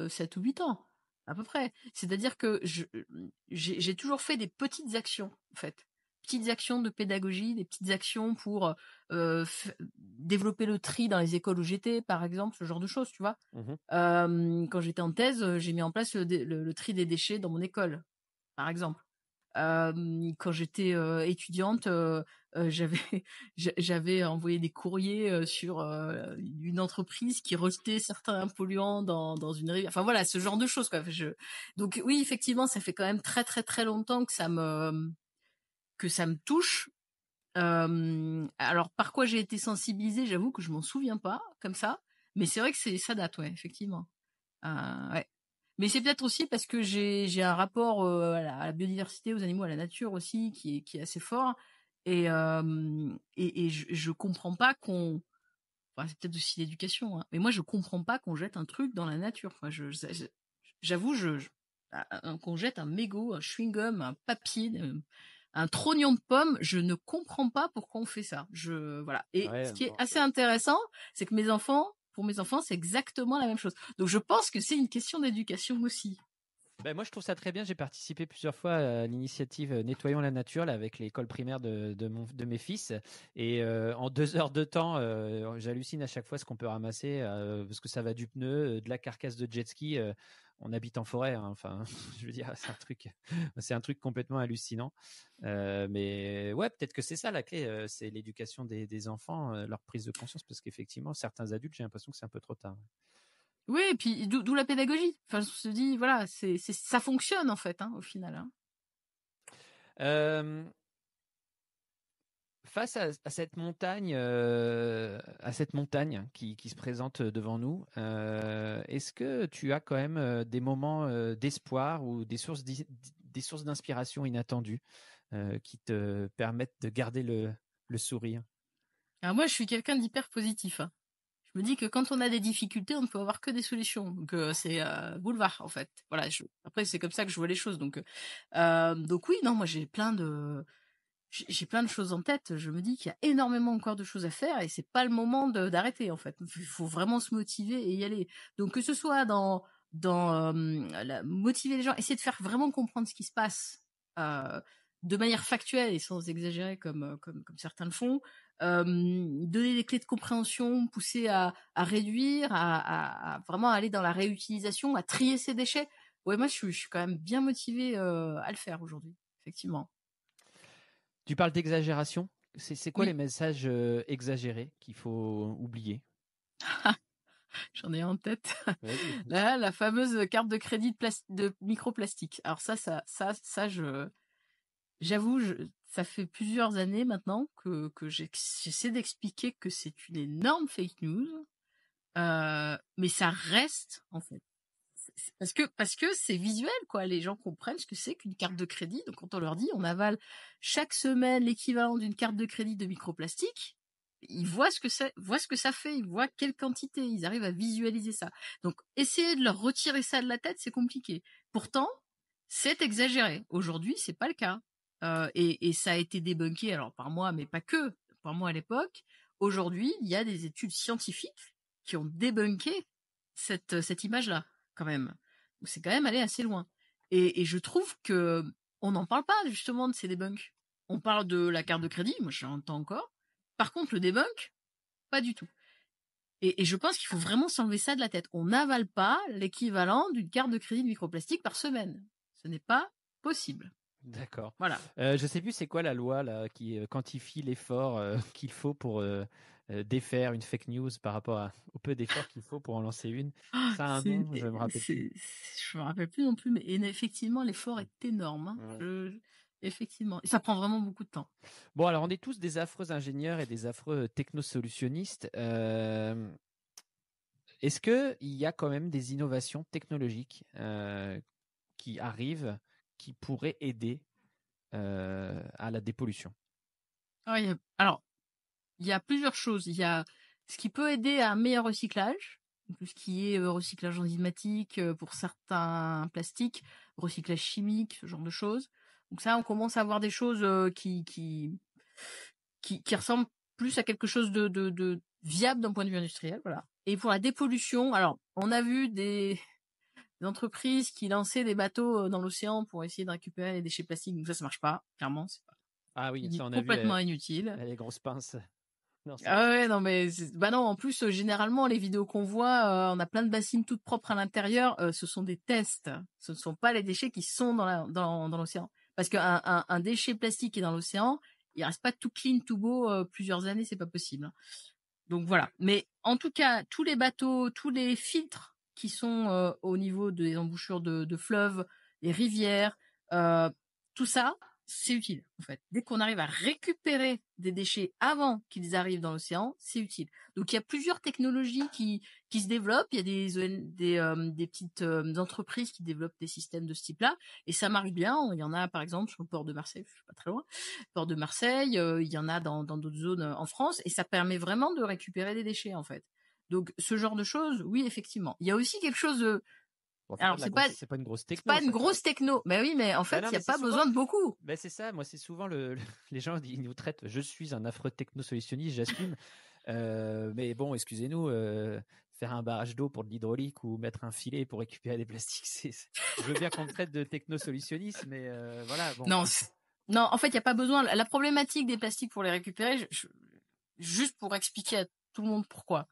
7 ou 8 ans, à peu près. C'est-à-dire que j'ai toujours fait des petites actions, en fait. Petites actions de pédagogie, des petites actions pour développer le tri dans les écoles où j'étais, par exemple, ce genre de choses, tu vois. Quand j'étais en thèse, j'ai mis en place le tri des déchets dans mon école, par exemple. Quand j'étais étudiante, j'avais j'avais envoyé des courriers sur une entreprise qui rejetait certains polluants dans une rivière. Enfin voilà, ce genre de choses, quoi. Donc oui, effectivement, ça fait quand même très très très longtemps que ça me touche. Alors par quoi j'ai été sensibilisée, j'avoue que je m'en souviens pas comme ça, mais c'est vrai que ça date, ouais, effectivement. Ouais. Mais c'est peut-être aussi parce que j'ai un rapport à la biodiversité, aux animaux, à la nature aussi, qui est assez fort. Et je comprends pas qu'on. Enfin, c'est peut-être aussi l'éducation, hein, mais moi je comprends pas qu'on jette un truc dans la nature. Enfin, j'avoue, qu'on jette un mégot, un chewing-gum, un papier, un trognon de pomme, je ne comprends pas pourquoi on fait ça. Voilà. Et Ouais, ce qui est bon. assez intéressant, c'est que pour mes enfants, c'est exactement la même chose. Donc je pense que c'est une question d'éducation aussi. Ben, moi, je trouve ça très bien. J'ai participé plusieurs fois à l'initiative Nettoyons la nature là, avec l'école primaire de mes fils. Et en 2 heures de temps, j'hallucine à chaque fois ce qu'on peut ramasser parce que ça va du pneu, de la carcasse de jet ski. On habite en forêt, hein. Enfin, je veux dire, c'est un truc complètement hallucinant. Mais ouais, peut-être que c'est ça la clé, c'est l'éducation des enfants, leur prise de conscience, parce qu'effectivement, certains adultes, j'ai l'impression que c'est un peu trop tard. Oui, et puis d'où la pédagogie. Enfin, je se dis, voilà, ça fonctionne en fait, hein, au final. Hein. Euh, Face à cette montagne qui se présente devant nous, est-ce que tu as quand même des moments d'espoir ou des sources d'inspiration inattendues qui te permettent de garder le sourire? Alors moi, je suis quelqu'un d'hyper positif. Hein. Je me dis que quand on a des difficultés, on ne peut avoir que des solutions. Donc c'est boulevard en fait. Voilà. Après, c'est comme ça que je vois les choses. Donc oui, non, moi j'ai plein de choses en tête. Je me dis qu'il y a énormément encore de choses à faire et c'est pas le moment d'arrêter en fait. Il faut vraiment se motiver et y aller. Donc que ce soit dans motiver les gens, essayer de faire vraiment comprendre ce qui se passe euh, de manière factuelle et sans exagérer comme certains le font. Donner des clés de compréhension, pousser à réduire, à vraiment aller dans la réutilisation, à trier ses déchets. Ouais, moi je suis quand même bien motivée à le faire aujourd'hui, effectivement. Tu parles d'exagération. C'est quoi les Oui. messages exagérés qu'il faut oublier? J'en ai en tête. Vas-y. Là, la fameuse carte de crédit de microplastique. Alors j'avoue, ça fait plusieurs années maintenant que j'essaie d'expliquer que c'est une énorme fake news, mais ça reste en fait. Parce que c'est visuel, quoi. Les gens comprennent ce que c'est qu'une carte de crédit. Donc quand on leur dit, on avale chaque semaine l'équivalent d'une carte de crédit de microplastique, ils voient voient ce que ça fait, ils voient quelle quantité, ils arrivent à visualiser ça. Donc essayer de leur retirer ça de la tête, c'est compliqué. Pourtant, c'est exagéré. Aujourd'hui, c'est pas le cas. Et ça a été débunké, alors par moi, mais pas que, par moi à l'époque. Aujourd'hui, il y a des études scientifiques qui ont débunké cette image-là quand même. C'est quand même allé assez loin. Et je trouve que on n'en parle pas justement de ces debunks. On parle de la carte de crédit, moi j'entends encore. Par contre, le debunk, pas du tout. Et je pense qu'il faut vraiment s'enlever ça de la tête. On n'avale pas l'équivalent d'une carte de crédit de microplastique par semaine. Ce n'est pas possible. D'accord. Voilà. Je sais plus c'est quoi la loi là qui quantifie l'effort qu'il faut pour défaire une fake news par rapport au peu d'efforts qu'il faut pour en lancer une. Ah, Ça a un nom, je me rappelle plus. je me rappelle plus non plus, mais effectivement, l'effort est énorme. Hein. Ouais. Effectivement. Et ça prend vraiment beaucoup de temps. Bon, alors on est tous des affreux ingénieurs et des affreux technosolutionnistes. Est-ce que il y a quand même des innovations technologiques qui arrivent, qui pourraient aider à la dépollution? Alors, il y a plusieurs choses. Il y a ce qui peut aider à un meilleur recyclage, tout ce qui est recyclage enzymatique pour certains plastiques, recyclage chimique, ce genre de choses. Donc ça, on commence à avoir des choses qui ressemblent plus à quelque chose de viable d'un point de vue industriel. Voilà. Et pour la dépollution, alors on a vu des entreprises qui lançaient des bateaux dans l'océan pour essayer de récupérer les déchets plastiques. Donc ça marche pas, clairement, c'est Ah oui, ça on a vu complètement inutile. les grosses pinces. Non, Ah ouais, non mais bah non, en plus généralement les vidéos qu'on voit, on a plein de bassines toutes propres à l'intérieur, ce sont des tests. Ce ne sont pas les déchets qui sont dans l'océan. Parce qu'un déchet plastique qui est dans l'océan, il reste pas tout clean, tout beau plusieurs années, c'est pas possible, hein. Donc voilà. Mais en tout cas, tous les bateaux, tous les filtres qui sont au niveau des embouchures de fleuves, les rivières, tout ça, c'est utile en fait. Dès qu'on arrive à récupérer des déchets avant qu'ils arrivent dans l'océan, c'est utile. Donc il y a plusieurs technologies qui se développent. Il y a des petites entreprises qui développent des systèmes de ce type-là et ça marche bien. Il y en a par exemple sur le port de Marseille, je suis pas très loin. Port de Marseille, il y en a dans d'autres zones en France et ça permet vraiment de récupérer des déchets en fait. Donc ce genre de choses, oui effectivement. Il y a aussi quelque chose de Bon, alors c'est pas une grosse c'est techno, pas une ça. grosse techno. Mais oui, mais en fait, non, il y a mais c'est pas souvent besoin de beaucoup. Ben c'est ça, moi c'est souvent les gens ils nous traitent, je suis un affreux technosolutionniste, j'assume. Mais bon, excusez-nous, faire un barrage d'eau pour de l'hydraulique ou mettre un filet pour récupérer des plastiques, je veux bien qu'on me traite de technosolutionniste, mais voilà, bon. Non, non, en fait, il y a pas besoin. La problématique des plastiques pour les récupérer, juste pour expliquer à tout le monde pourquoi.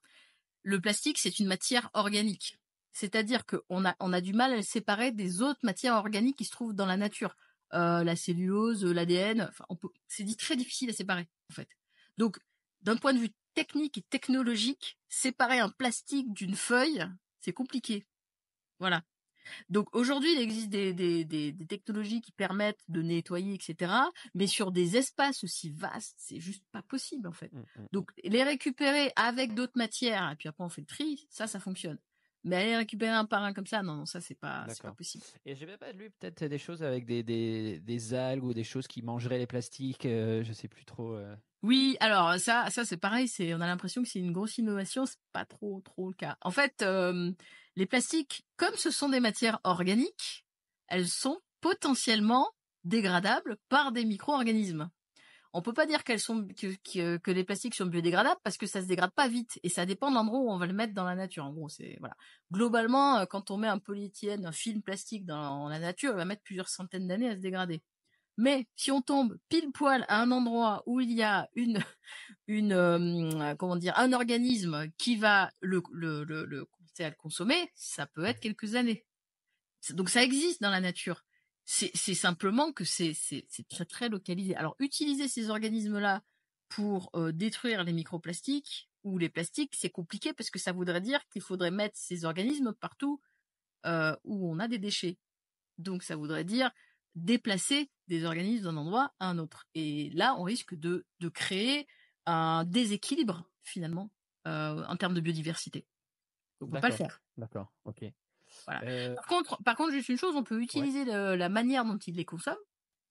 Le plastique, c'est une matière organique. C'est-à-dire qu'on a du mal à le séparer des autres matières organiques qui se trouvent dans la nature. La cellulose, l'ADN, enfin, c'est très difficile à séparer, en fait. Donc, d'un point de vue technique et technologique, séparer un plastique d'une feuille, c'est compliqué. Voilà. Donc aujourd'hui, il existe des technologies qui permettent de nettoyer, etc. Mais sur des espaces aussi vastes, c'est juste pas possible en fait. Donc les récupérer avec d'autres matières, et puis après on fait le tri, ça fonctionne. Mais aller récupérer un par un comme ça, non, ça c'est pas possible. Et j'ai pas lu peut-être des choses avec des algues ou des choses qui mangeraient les plastiques, je sais plus trop. Oui, alors ça c'est pareil, on a l'impression que c'est une grosse innovation, c'est pas trop le cas. En fait, les plastiques, comme ce sont des matières organiques, elles sont potentiellement dégradables par des micro-organismes. On peut pas dire que les plastiques sont biodégradables parce que ça se dégrade pas vite et ça dépend de l'endroit où on va le mettre dans la nature. En gros, c'est voilà. Globalement, quand on met un polyéthylène, un film plastique dans la nature, il va mettre plusieurs centaines d'années à se dégrader. Mais si on tombe pile poil à un endroit où il y a un organisme qui va le consommer, ça peut être quelques années. Donc ça existe dans la nature. C'est simplement que c'est très très localisé. Alors utiliser ces organismes-là pour détruire les microplastiques ou les plastiques, c'est compliqué parce que ça voudrait dire qu'il faudrait mettre ces organismes partout où on a des déchets. Donc ça voudrait dire déplacer des organismes d'un endroit à un autre. Et là, on risque de créer un déséquilibre finalement en termes de biodiversité. Donc on peut pas le faire. D'accord, ok. Voilà. Par contre, juste une chose, on peut utiliser la manière dont ils les consomment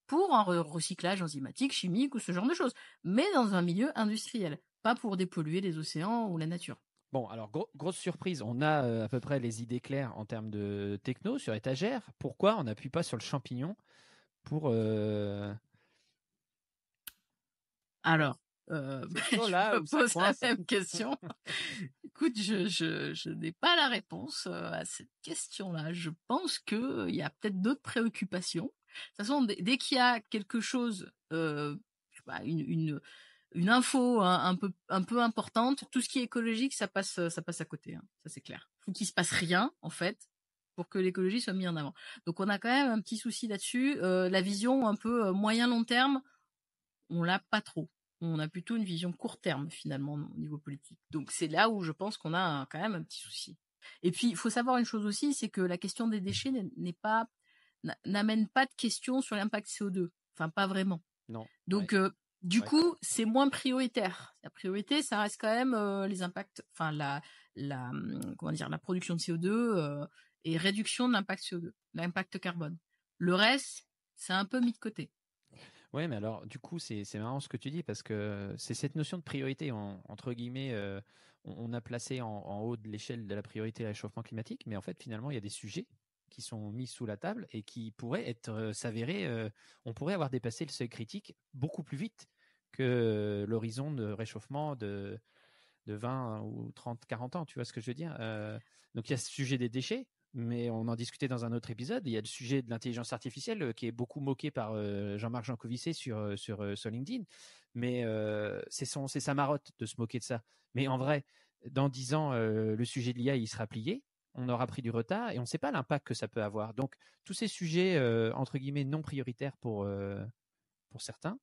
pour un recyclage enzymatique, chimique ou ce genre de choses, mais dans un milieu industriel, pas pour dépolluer les océans ou la nature. Bon, alors grosse surprise, on a à peu près les idées claires en termes de techno sur étagère. Pourquoi on n'appuie pas sur le champignon pour Alors, je me pose la même question. Écoute, je n'ai pas la réponse à cette question-là. Je pense qu'il y a peut-être d'autres préoccupations. De toute façon, dès qu'il y a quelque chose, je sais pas, une info un peu importante, tout ce qui est écologique, ça passe à côté, hein. Ça c'est clair. Faut qu'il se passe rien en fait pour que l'écologie soit mise en avant. Donc on a quand même un petit souci là-dessus. La vision un peu moyen long terme, on l'a pas trop. On a plutôt une vision court terme finalement au niveau politique. Donc c'est là où je pense qu'on a quand même un petit souci. Et puis il faut savoir une chose aussi, c'est que la question des déchets n'amène pas de questions sur l'impact CO2. Enfin pas vraiment. Non. Donc du coup, c'est moins prioritaire. La priorité, ça reste quand même les impacts, enfin la production de CO2 et réduction de l'impact CO2, l'impact carbone. Le reste, c'est un peu mis de côté. Ouais, mais alors du coup, c'est marrant ce que tu dis parce que c'est cette notion de priorité entre guillemets. On a placé en haut de l'échelle de la priorité le réchauffement climatique, mais en fait, finalement, il y a des sujets qui sont mis sous la table et qui pourraient être s'avérer. On pourrait avoir dépassé le seuil critique beaucoup plus vite que l'horizon de réchauffement de 20 ou 30, 40 ans, tu vois ce que je veux dire. Donc il y a ce sujet des déchets, mais on en discutait dans un autre épisode. Il y a le sujet de l'intelligence artificielle qui est beaucoup moqué par Jean-Marc Jancovici sur LinkedIn, mais c'est sa marotte de se moquer de ça. Mais en vrai, dans 10 ans, le sujet de l'IA, il sera plié. On aura pris du retard et on ne sait pas l'impact que ça peut avoir. Donc, tous ces sujets, entre guillemets, non prioritaires pour certains,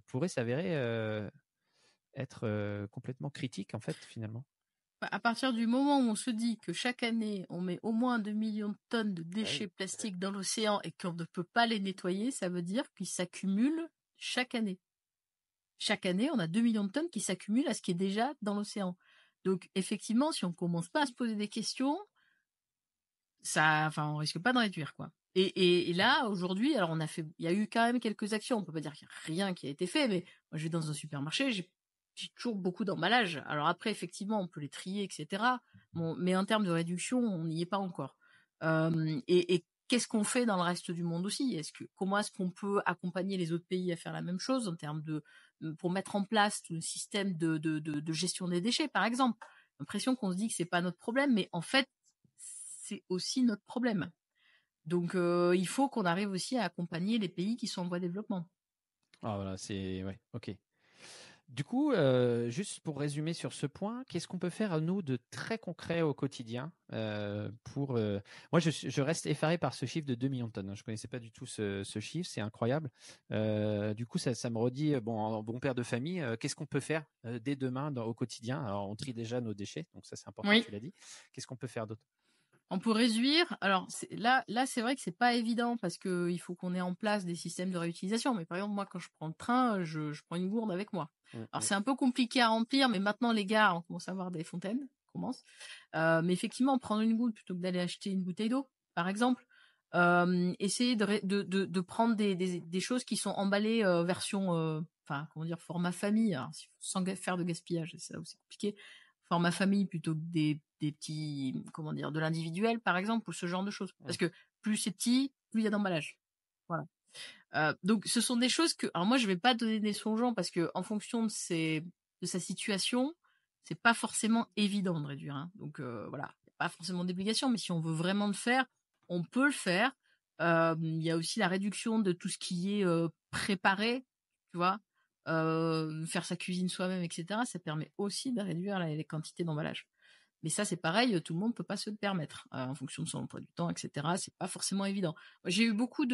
pourraient s'avérer être complètement critiques, en fait, finalement. À partir du moment où on se dit que chaque année, on met au moins 2 millions de tonnes de déchets plastiques dans l'océan et qu'on ne peut pas les nettoyer, ça veut dire qu'ils s'accumulent chaque année. Chaque année, on a 2 millions de tonnes qui s'accumulent à ce qui est déjà dans l'océan. Donc, effectivement, si on commence pas à se poser des questions, on risque pas de réduire, quoi. Et là, aujourd'hui, alors il y a eu quand même quelques actions. On peut pas dire qu'il y a rien qui a été fait, mais moi, je vais dans un supermarché, j'ai toujours beaucoup d'emballages. Alors après, effectivement, on peut les trier, etc. Bon, mais en termes de réduction, on n'y est pas encore. Et qu'est-ce qu'on fait dans le reste du monde aussi? Comment est-ce qu'on peut accompagner les autres pays à faire la même chose en termes pour mettre en place tout le système de gestion des déchets, par exemple? L'impression qu'on se dit que c'est pas notre problème, mais en fait, c'est aussi notre problème. Donc, il faut qu'on arrive aussi à accompagner les pays qui sont en voie de développement. Ah voilà, ouais, ok. Du coup, juste pour résumer sur ce point, qu'est-ce qu'on peut faire, nous, de très concret au quotidien Moi, je reste effaré par ce chiffre de 2 millions de tonnes. Je ne connaissais pas du tout ce chiffre, c'est incroyable. Du coup, ça me redit, en bon père de famille, qu'est-ce qu'on peut faire dès demain au quotidien? Alors, on trie déjà nos déchets, donc ça, c'est important, Oui. tu l'as dit. Qu'est-ce qu'on peut faire d'autre? On peut réduire. Alors là, c'est vrai que c'est pas évident parce que il faut qu'on ait en place des systèmes de réutilisation. Mais par exemple, moi, quand je prends le train, je prends une gourde avec moi. Alors c'est un peu compliqué à remplir, mais maintenant les gars, on commence à avoir des fontaines. On commence. Mais effectivement, prendre une gourde plutôt que d'aller acheter une bouteille d'eau, par exemple. Essayer de prendre des choses qui sont emballées version, comment dire, format famille, alors, sans faire de gaspillage, c'est là où c'est compliqué. Format famille plutôt que des petits, comment dire, de l'individuel, par exemple, ou ce genre de choses. Parce que plus c'est petit, plus il y a d'emballage. Voilà. Donc ce sont des choses que, alors moi je vais pas donner des sons aux gens parce que en fonction de sa situation, c'est pas forcément évident de réduire. Hein. Donc voilà, pas forcément d'obligation, mais si on veut vraiment le faire, on peut le faire. Il y a aussi la réduction de tout ce qui est préparé, tu vois, faire sa cuisine soi-même, etc. Ça permet aussi de réduire les quantités d'emballage. Mais ça, c'est pareil, tout le monde peut pas se le permettre en fonction de son emploi du temps, etc. C'est pas forcément évident. J'ai eu beaucoup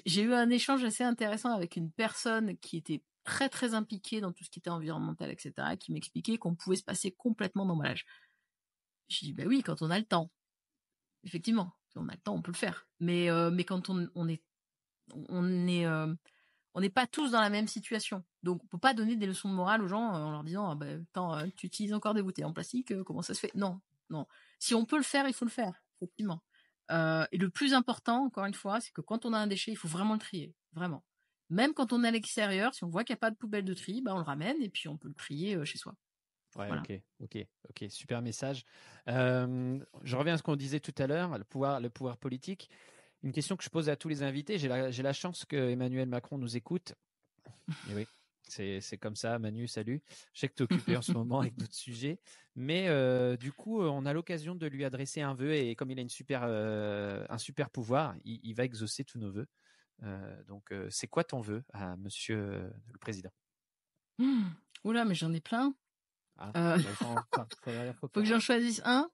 j'ai eu un échange assez intéressant avec une personne qui était très très impliquée dans tout ce qui était environnemental, etc., qui m'expliquait qu'on pouvait se passer complètement d'emballage. J'ai dit, bah oui, quand on a le temps. Effectivement, si on a le temps, on peut le faire. Mais quand on n'est pas tous dans la même situation. Donc, on peut pas donner des leçons de morale aux gens en leur disant, ah ben, attends, tu utilises encore des bouteilles en plastique, comment ça se fait? Non, non. Si on peut le faire, il faut le faire, effectivement. Et le plus important, encore une fois, c'est que quand on a un déchet, il faut vraiment le trier, vraiment. Même quand on est à l'extérieur, si on voit qu'il n'y a pas de poubelle de tri, bah on le ramène et puis on peut le trier chez soi. Ouais, Voilà. ok, super message. Je reviens à ce qu'on disait tout à l'heure, le pouvoir politique. Une question que je pose à tous les invités. J'ai la chance que Emmanuel Macron nous écoute. Et oui, c'est comme ça. Manu, salut. Je sais que tu es occupé en ce moment avec d'autres sujets. Mais du coup, on a l'occasion de lui adresser un vœu. Et comme il a un super pouvoir, il va exaucer tous nos vœux. Donc, c'est quoi ton vœu à monsieur le président? Oula, mais j'en ai plein. Bah, faut que j'en choisisse un.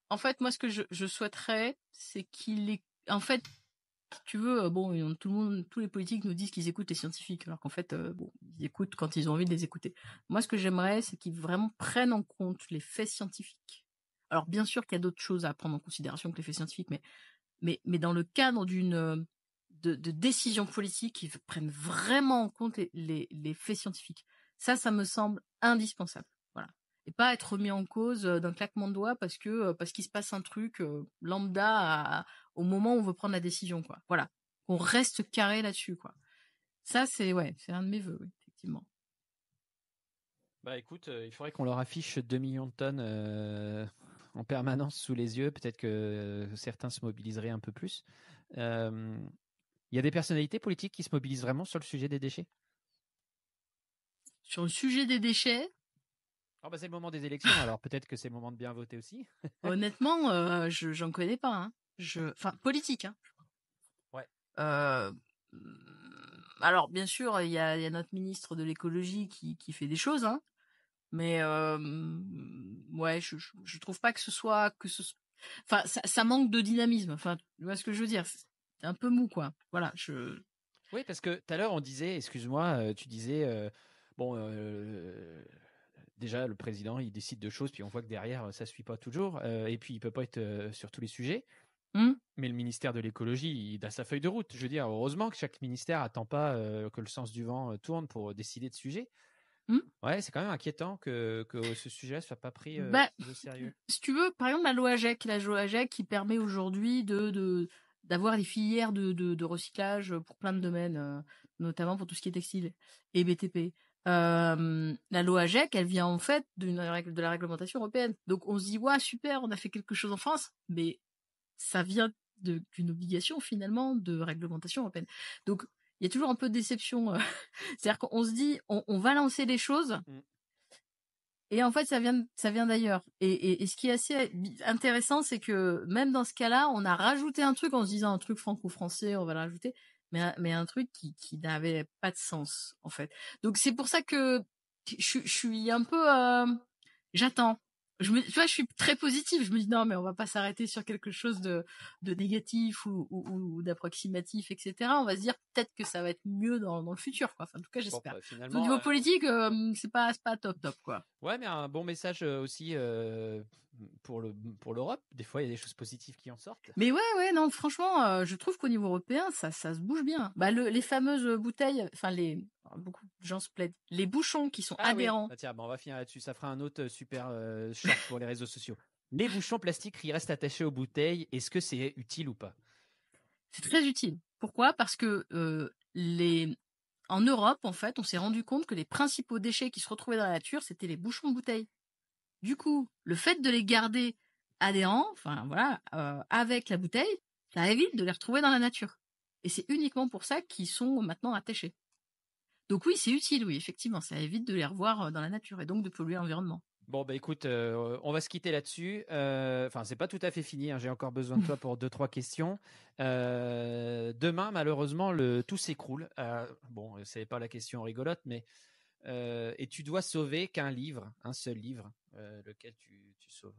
En fait, moi, ce que je souhaiterais, c'est qu'il est. En fait, si tu veux, tous les politiques nous disent qu'ils écoutent les scientifiques, alors qu'en fait, ils écoutent quand ils ont envie de les écouter. Moi, ce que j'aimerais, c'est qu'ils vraiment prennent en compte les faits scientifiques. Alors, bien sûr qu'il y a d'autres choses à prendre en considération que les faits scientifiques, mais dans le cadre de décisions politiques, ils prennent vraiment en compte les faits scientifiques. Ça me semble indispensable. Voilà. Et pas être remis en cause d'un claquement de doigts parce qu'il se passe un truc lambda au moment où on veut prendre la décision, quoi. Voilà. Qu'on reste carré là-dessus, quoi. Ça, c'est un de mes vœux, oui, effectivement. Bah écoute, il faudrait qu'on leur affiche 2 millions de tonnes en permanence sous les yeux. Peut-être que certains se mobiliseraient un peu plus. Il y a des personnalités politiques qui se mobilisent vraiment sur le sujet des déchets? sur le sujet des déchets, Oh bah c'est le moment des élections, alors peut-être que c'est le moment de bien voter aussi. honnêtement, j'en connais pas. Hein. Enfin, politique. Hein. Ouais. Euh, alors, bien sûr, il y a notre ministre de l'écologie qui fait des choses, hein, mais ouais, je trouve pas que ce soit enfin, ça manque de dynamisme. Enfin, tu vois ce que je veux dire? C'est un peu mou, quoi. Voilà, Oui, parce que tout à l'heure on disait, excuse-moi, tu disais, bon, déjà le président il décide de choses, puis on voit que derrière ça suit pas toujours, et puis il peut pas être sur tous les sujets. Mais le ministère de l'écologie, il a sa feuille de route. Je veux dire, heureusement que chaque ministère attend pas que le sens du vent tourne pour décider de sujets. Ouais, c'est quand même inquiétant que ce sujet ne soit pas pris au sérieux. Si tu veux, par exemple, la loi AGEC qui permet aujourd'hui d'avoir des filières de recyclage pour plein de domaines, notamment pour tout ce qui est textile et BTP. La loi AGEC, elle vient en fait de la réglementation européenne. Donc on se dit, ouais, super, on a fait quelque chose en France, mais ça vient d'une obligation finalement de réglementation européenne. Donc il y a toujours un peu de déception. C'est-à-dire qu'on se dit, on va lancer des choses. Et en fait, ça vient d'ailleurs. Et ce qui est assez intéressant, c'est que même dans ce cas-là, on a rajouté un truc en se disant un truc franco-français, on va le rajouter, mais un truc qui n'avait pas de sens, en fait. Donc c'est pour ça que je suis un peu, j'attends. Tu vois, je suis très positive. Je me dis non, mais on va pas s'arrêter sur quelque chose de négatif ou d'approximatif, etc. On va se dire peut-être que ça va être mieux dans le futur, quoi. Enfin, en tout cas, j'espère. Bon, bah, Au finalement, niveau politique, c'est pas top, quoi. ouais, mais un bon message aussi pour l'Europe. Des fois, il y a des choses positives qui en sortent. Mais ouais, non, franchement, je trouve qu'au niveau européen, ça se bouge bien. Bah, les fameuses bouteilles, enfin, beaucoup de gens se plaident. Les bouchons qui sont adhérents. Oui. Ah, tiens, on va finir là-dessus. Ça fera un autre super short pour les réseaux sociaux. Les bouchons plastiques qui restent attachés aux bouteilles, est-ce que c'est utile ou pas? C'est très utile. Pourquoi? Parce que en Europe, en fait, on s'est rendu compte que les principaux déchets qui se retrouvaient dans la nature, c'était les bouchons de bouteilles. Du coup, le fait de les garder adhérents, enfin voilà, avec la bouteille, ça évite de les retrouver dans la nature. Et c'est uniquement pour ça qu'ils sont maintenant attachés. Donc oui, c'est utile, oui, effectivement, ça évite de les revoir dans la nature et donc de polluer l'environnement. Bon, bah écoute, on va se quitter là-dessus. Enfin, c'est pas tout à fait fini, hein. J'ai encore besoin de toi pour 2-3 questions. Demain, malheureusement, tout s'écroule. Bon, c'est pas la question rigolote, mais et tu dois sauver qu'un livre, un seul livre, lequel tu sauves.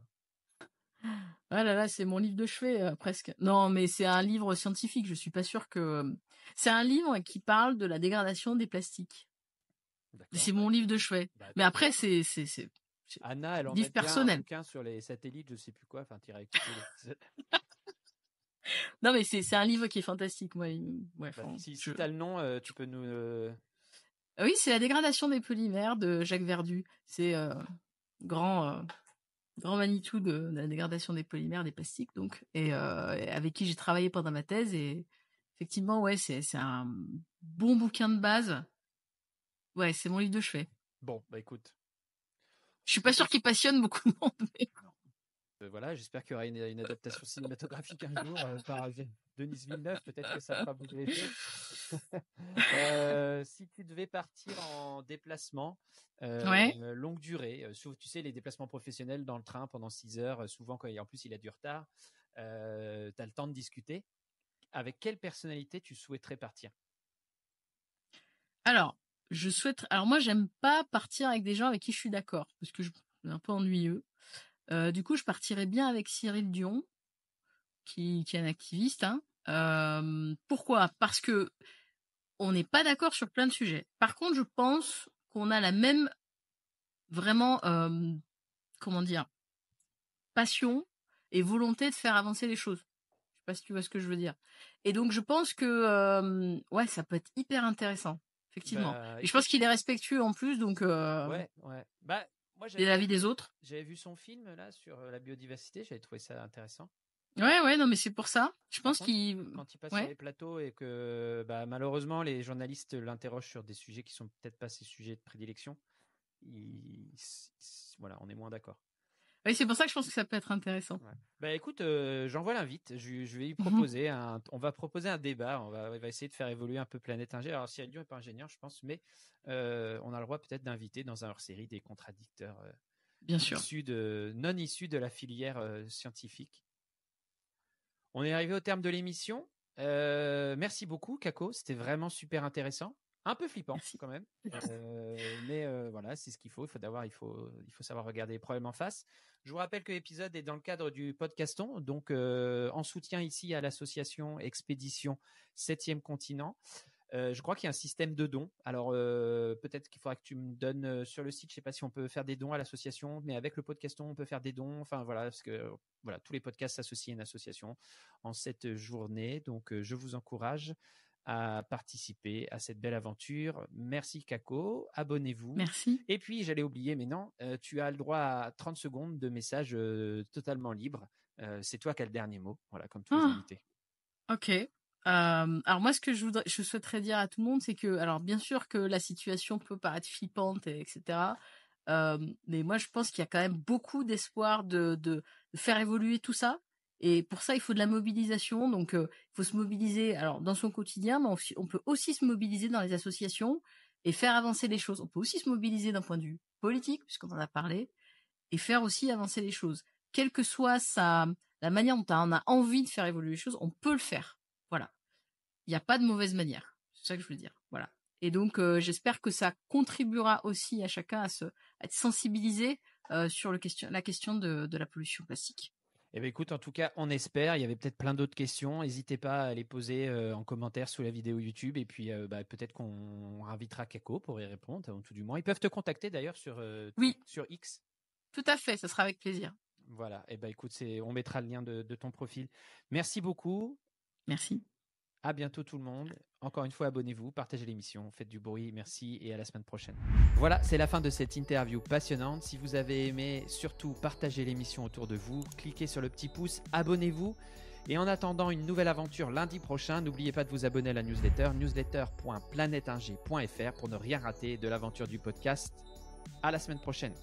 Ah là là, c'est mon livre de chevet, presque. Non, mais c'est un livre scientifique, je suis pas sûre que... C'est un livre qui parle de la dégradation des plastiques. C'est mon livre de chevet. Mais après, c'est Anna, elle en livre met bien un personnel. bouquin sur les satellites, je sais plus quoi. Enfin, t'iras écouter l'épisode. Non, mais c'est un livre qui est fantastique. Moi, ouais, si t'as le nom, tu peux nous... Oui, c'est La dégradation des polymères de Jacques Verdu. C'est grand Manitou de la dégradation des polymères, des plastiques, donc, et avec qui j'ai travaillé pendant ma thèse. Et effectivement, ouais, c'est un bon bouquin de base. Ouais, c'est mon livre de chevet. Bon, bah écoute. Je suis pas sûre qu'il passionne beaucoup de monde. Mais... Voilà, j'espère qu'il y aura une adaptation cinématographique un jour par Denis Villeneuve. Peut-être que ça fera bouger les choses. Si tu devais partir en déplacement longue durée, tu sais, les déplacements professionnels dans le train pendant 6 heures, souvent quand en plus il a du retard, tu as le temps de discuter. Avec quelle personnalité tu souhaiterais partir? Alors, moi, j'aime pas partir avec des gens avec qui je suis d'accord, parce que c'est un peu ennuyeux. Du coup, je partirais bien avec Cyril Dion, qui est un activiste. Hein. Pourquoi? Parce que on n'est pas d'accord sur plein de sujets. Par contre, je pense qu'on a la même, vraiment, comment dire, passion et volonté de faire avancer les choses. Je sais pas si tu vois ce que je veux dire. Et donc, je pense que, ouais, ça peut être hyper intéressant, effectivement. Et je pense qu'il est respectueux en plus, donc. Ouais. Bah, moi, et l'avis des autres. J'avais vu son film là sur la biodiversité, j'avais trouvé ça intéressant. Ouais, non, mais c'est pour ça. Je pense quand il passe sur les plateaux et que malheureusement les journalistes l'interrogent sur des sujets qui sont peut-être pas ses sujets de prédilection, voilà, on est moins d'accord. Oui, c'est pour ça que je pense que ça peut être intéressant. Ouais. Bah écoute, j'envoie l'invite. Je vais lui proposer on va proposer un débat. On va essayer de faire évoluer un peu Planète Ingé. Alors Cyril Dion n'est pas ingénieur, je pense, mais on a le droit peut-être d'inviter dans un hors-série des contradicteurs Bien sûr. non issus de la filière scientifique. On est arrivé au terme de l'émission. Merci beaucoup, Kako. C'était vraiment super intéressant. Un peu flippant, Merci. quand même. Mais voilà, c'est ce qu'il faut. Il faut savoir regarder les problèmes en face. Je vous rappelle que l'épisode est dans le cadre du podcaston, donc en soutien ici à l'association Expédition 7e continent. Je crois qu'il y a un système de dons. Alors, peut-être qu'il faudra que tu me donnes sur le site. Je ne sais pas si on peut faire des dons à l'association, mais avec le podcaston, on peut faire des dons. Enfin, voilà, parce que voilà, tous les podcasts s'associent à une association en cette journée. Donc, je vous encourage à participer à cette belle aventure. Merci, Kako. Abonnez-vous. Merci. Et puis, j'allais oublier, mais non, tu as le droit à 30 secondes de messages totalement libres. C'est toi qui as le dernier mot, voilà, comme tous les invités. Ok. Alors moi, ce que je souhaiterais dire à tout le monde, c'est que, alors bien sûr que la situation peut paraître flippante, etc. Mais moi, je pense qu'il y a quand même beaucoup d'espoir de faire évoluer tout ça. Et pour ça, il faut de la mobilisation. Donc, il faut se mobiliser alors dans son quotidien, mais on peut aussi se mobiliser dans les associations et faire avancer les choses. On peut aussi se mobiliser d'un point de vue politique, puisqu'on en a parlé, et faire aussi avancer les choses. Quelle que soit la manière dont on a envie de faire évoluer les choses, on peut le faire. Voilà. Il n'y a pas de mauvaise manière. C'est ça que je veux dire. Voilà. Et donc, j'espère que ça contribuera aussi à chacun à être sensibilisé sur la question de la pollution plastique. Eh bien, écoute, en tout cas, on espère. Il y avait peut-être plein d'autres questions. N'hésitez pas à les poser en commentaire sous la vidéo YouTube. Et puis, peut-être qu'on invitera Kako pour y répondre, ou tout du moins. Ils peuvent te contacter d'ailleurs sur X. Tout à fait, ça sera avec plaisir. Voilà. Eh bien, écoute, on mettra le lien de ton profil. Merci beaucoup. Merci. À bientôt tout le monde. Encore une fois, abonnez-vous, partagez l'émission, faites du bruit, merci et à la semaine prochaine. Voilà, c'est la fin de cette interview passionnante. Si vous avez aimé, surtout partagez l'émission autour de vous, cliquez sur le petit pouce, abonnez-vous. Et en attendant une nouvelle aventure lundi prochain, n'oubliez pas de vous abonner à la newsletter, newsletter.planeteinger.fr pour ne rien rater de l'aventure du podcast. À la semaine prochaine.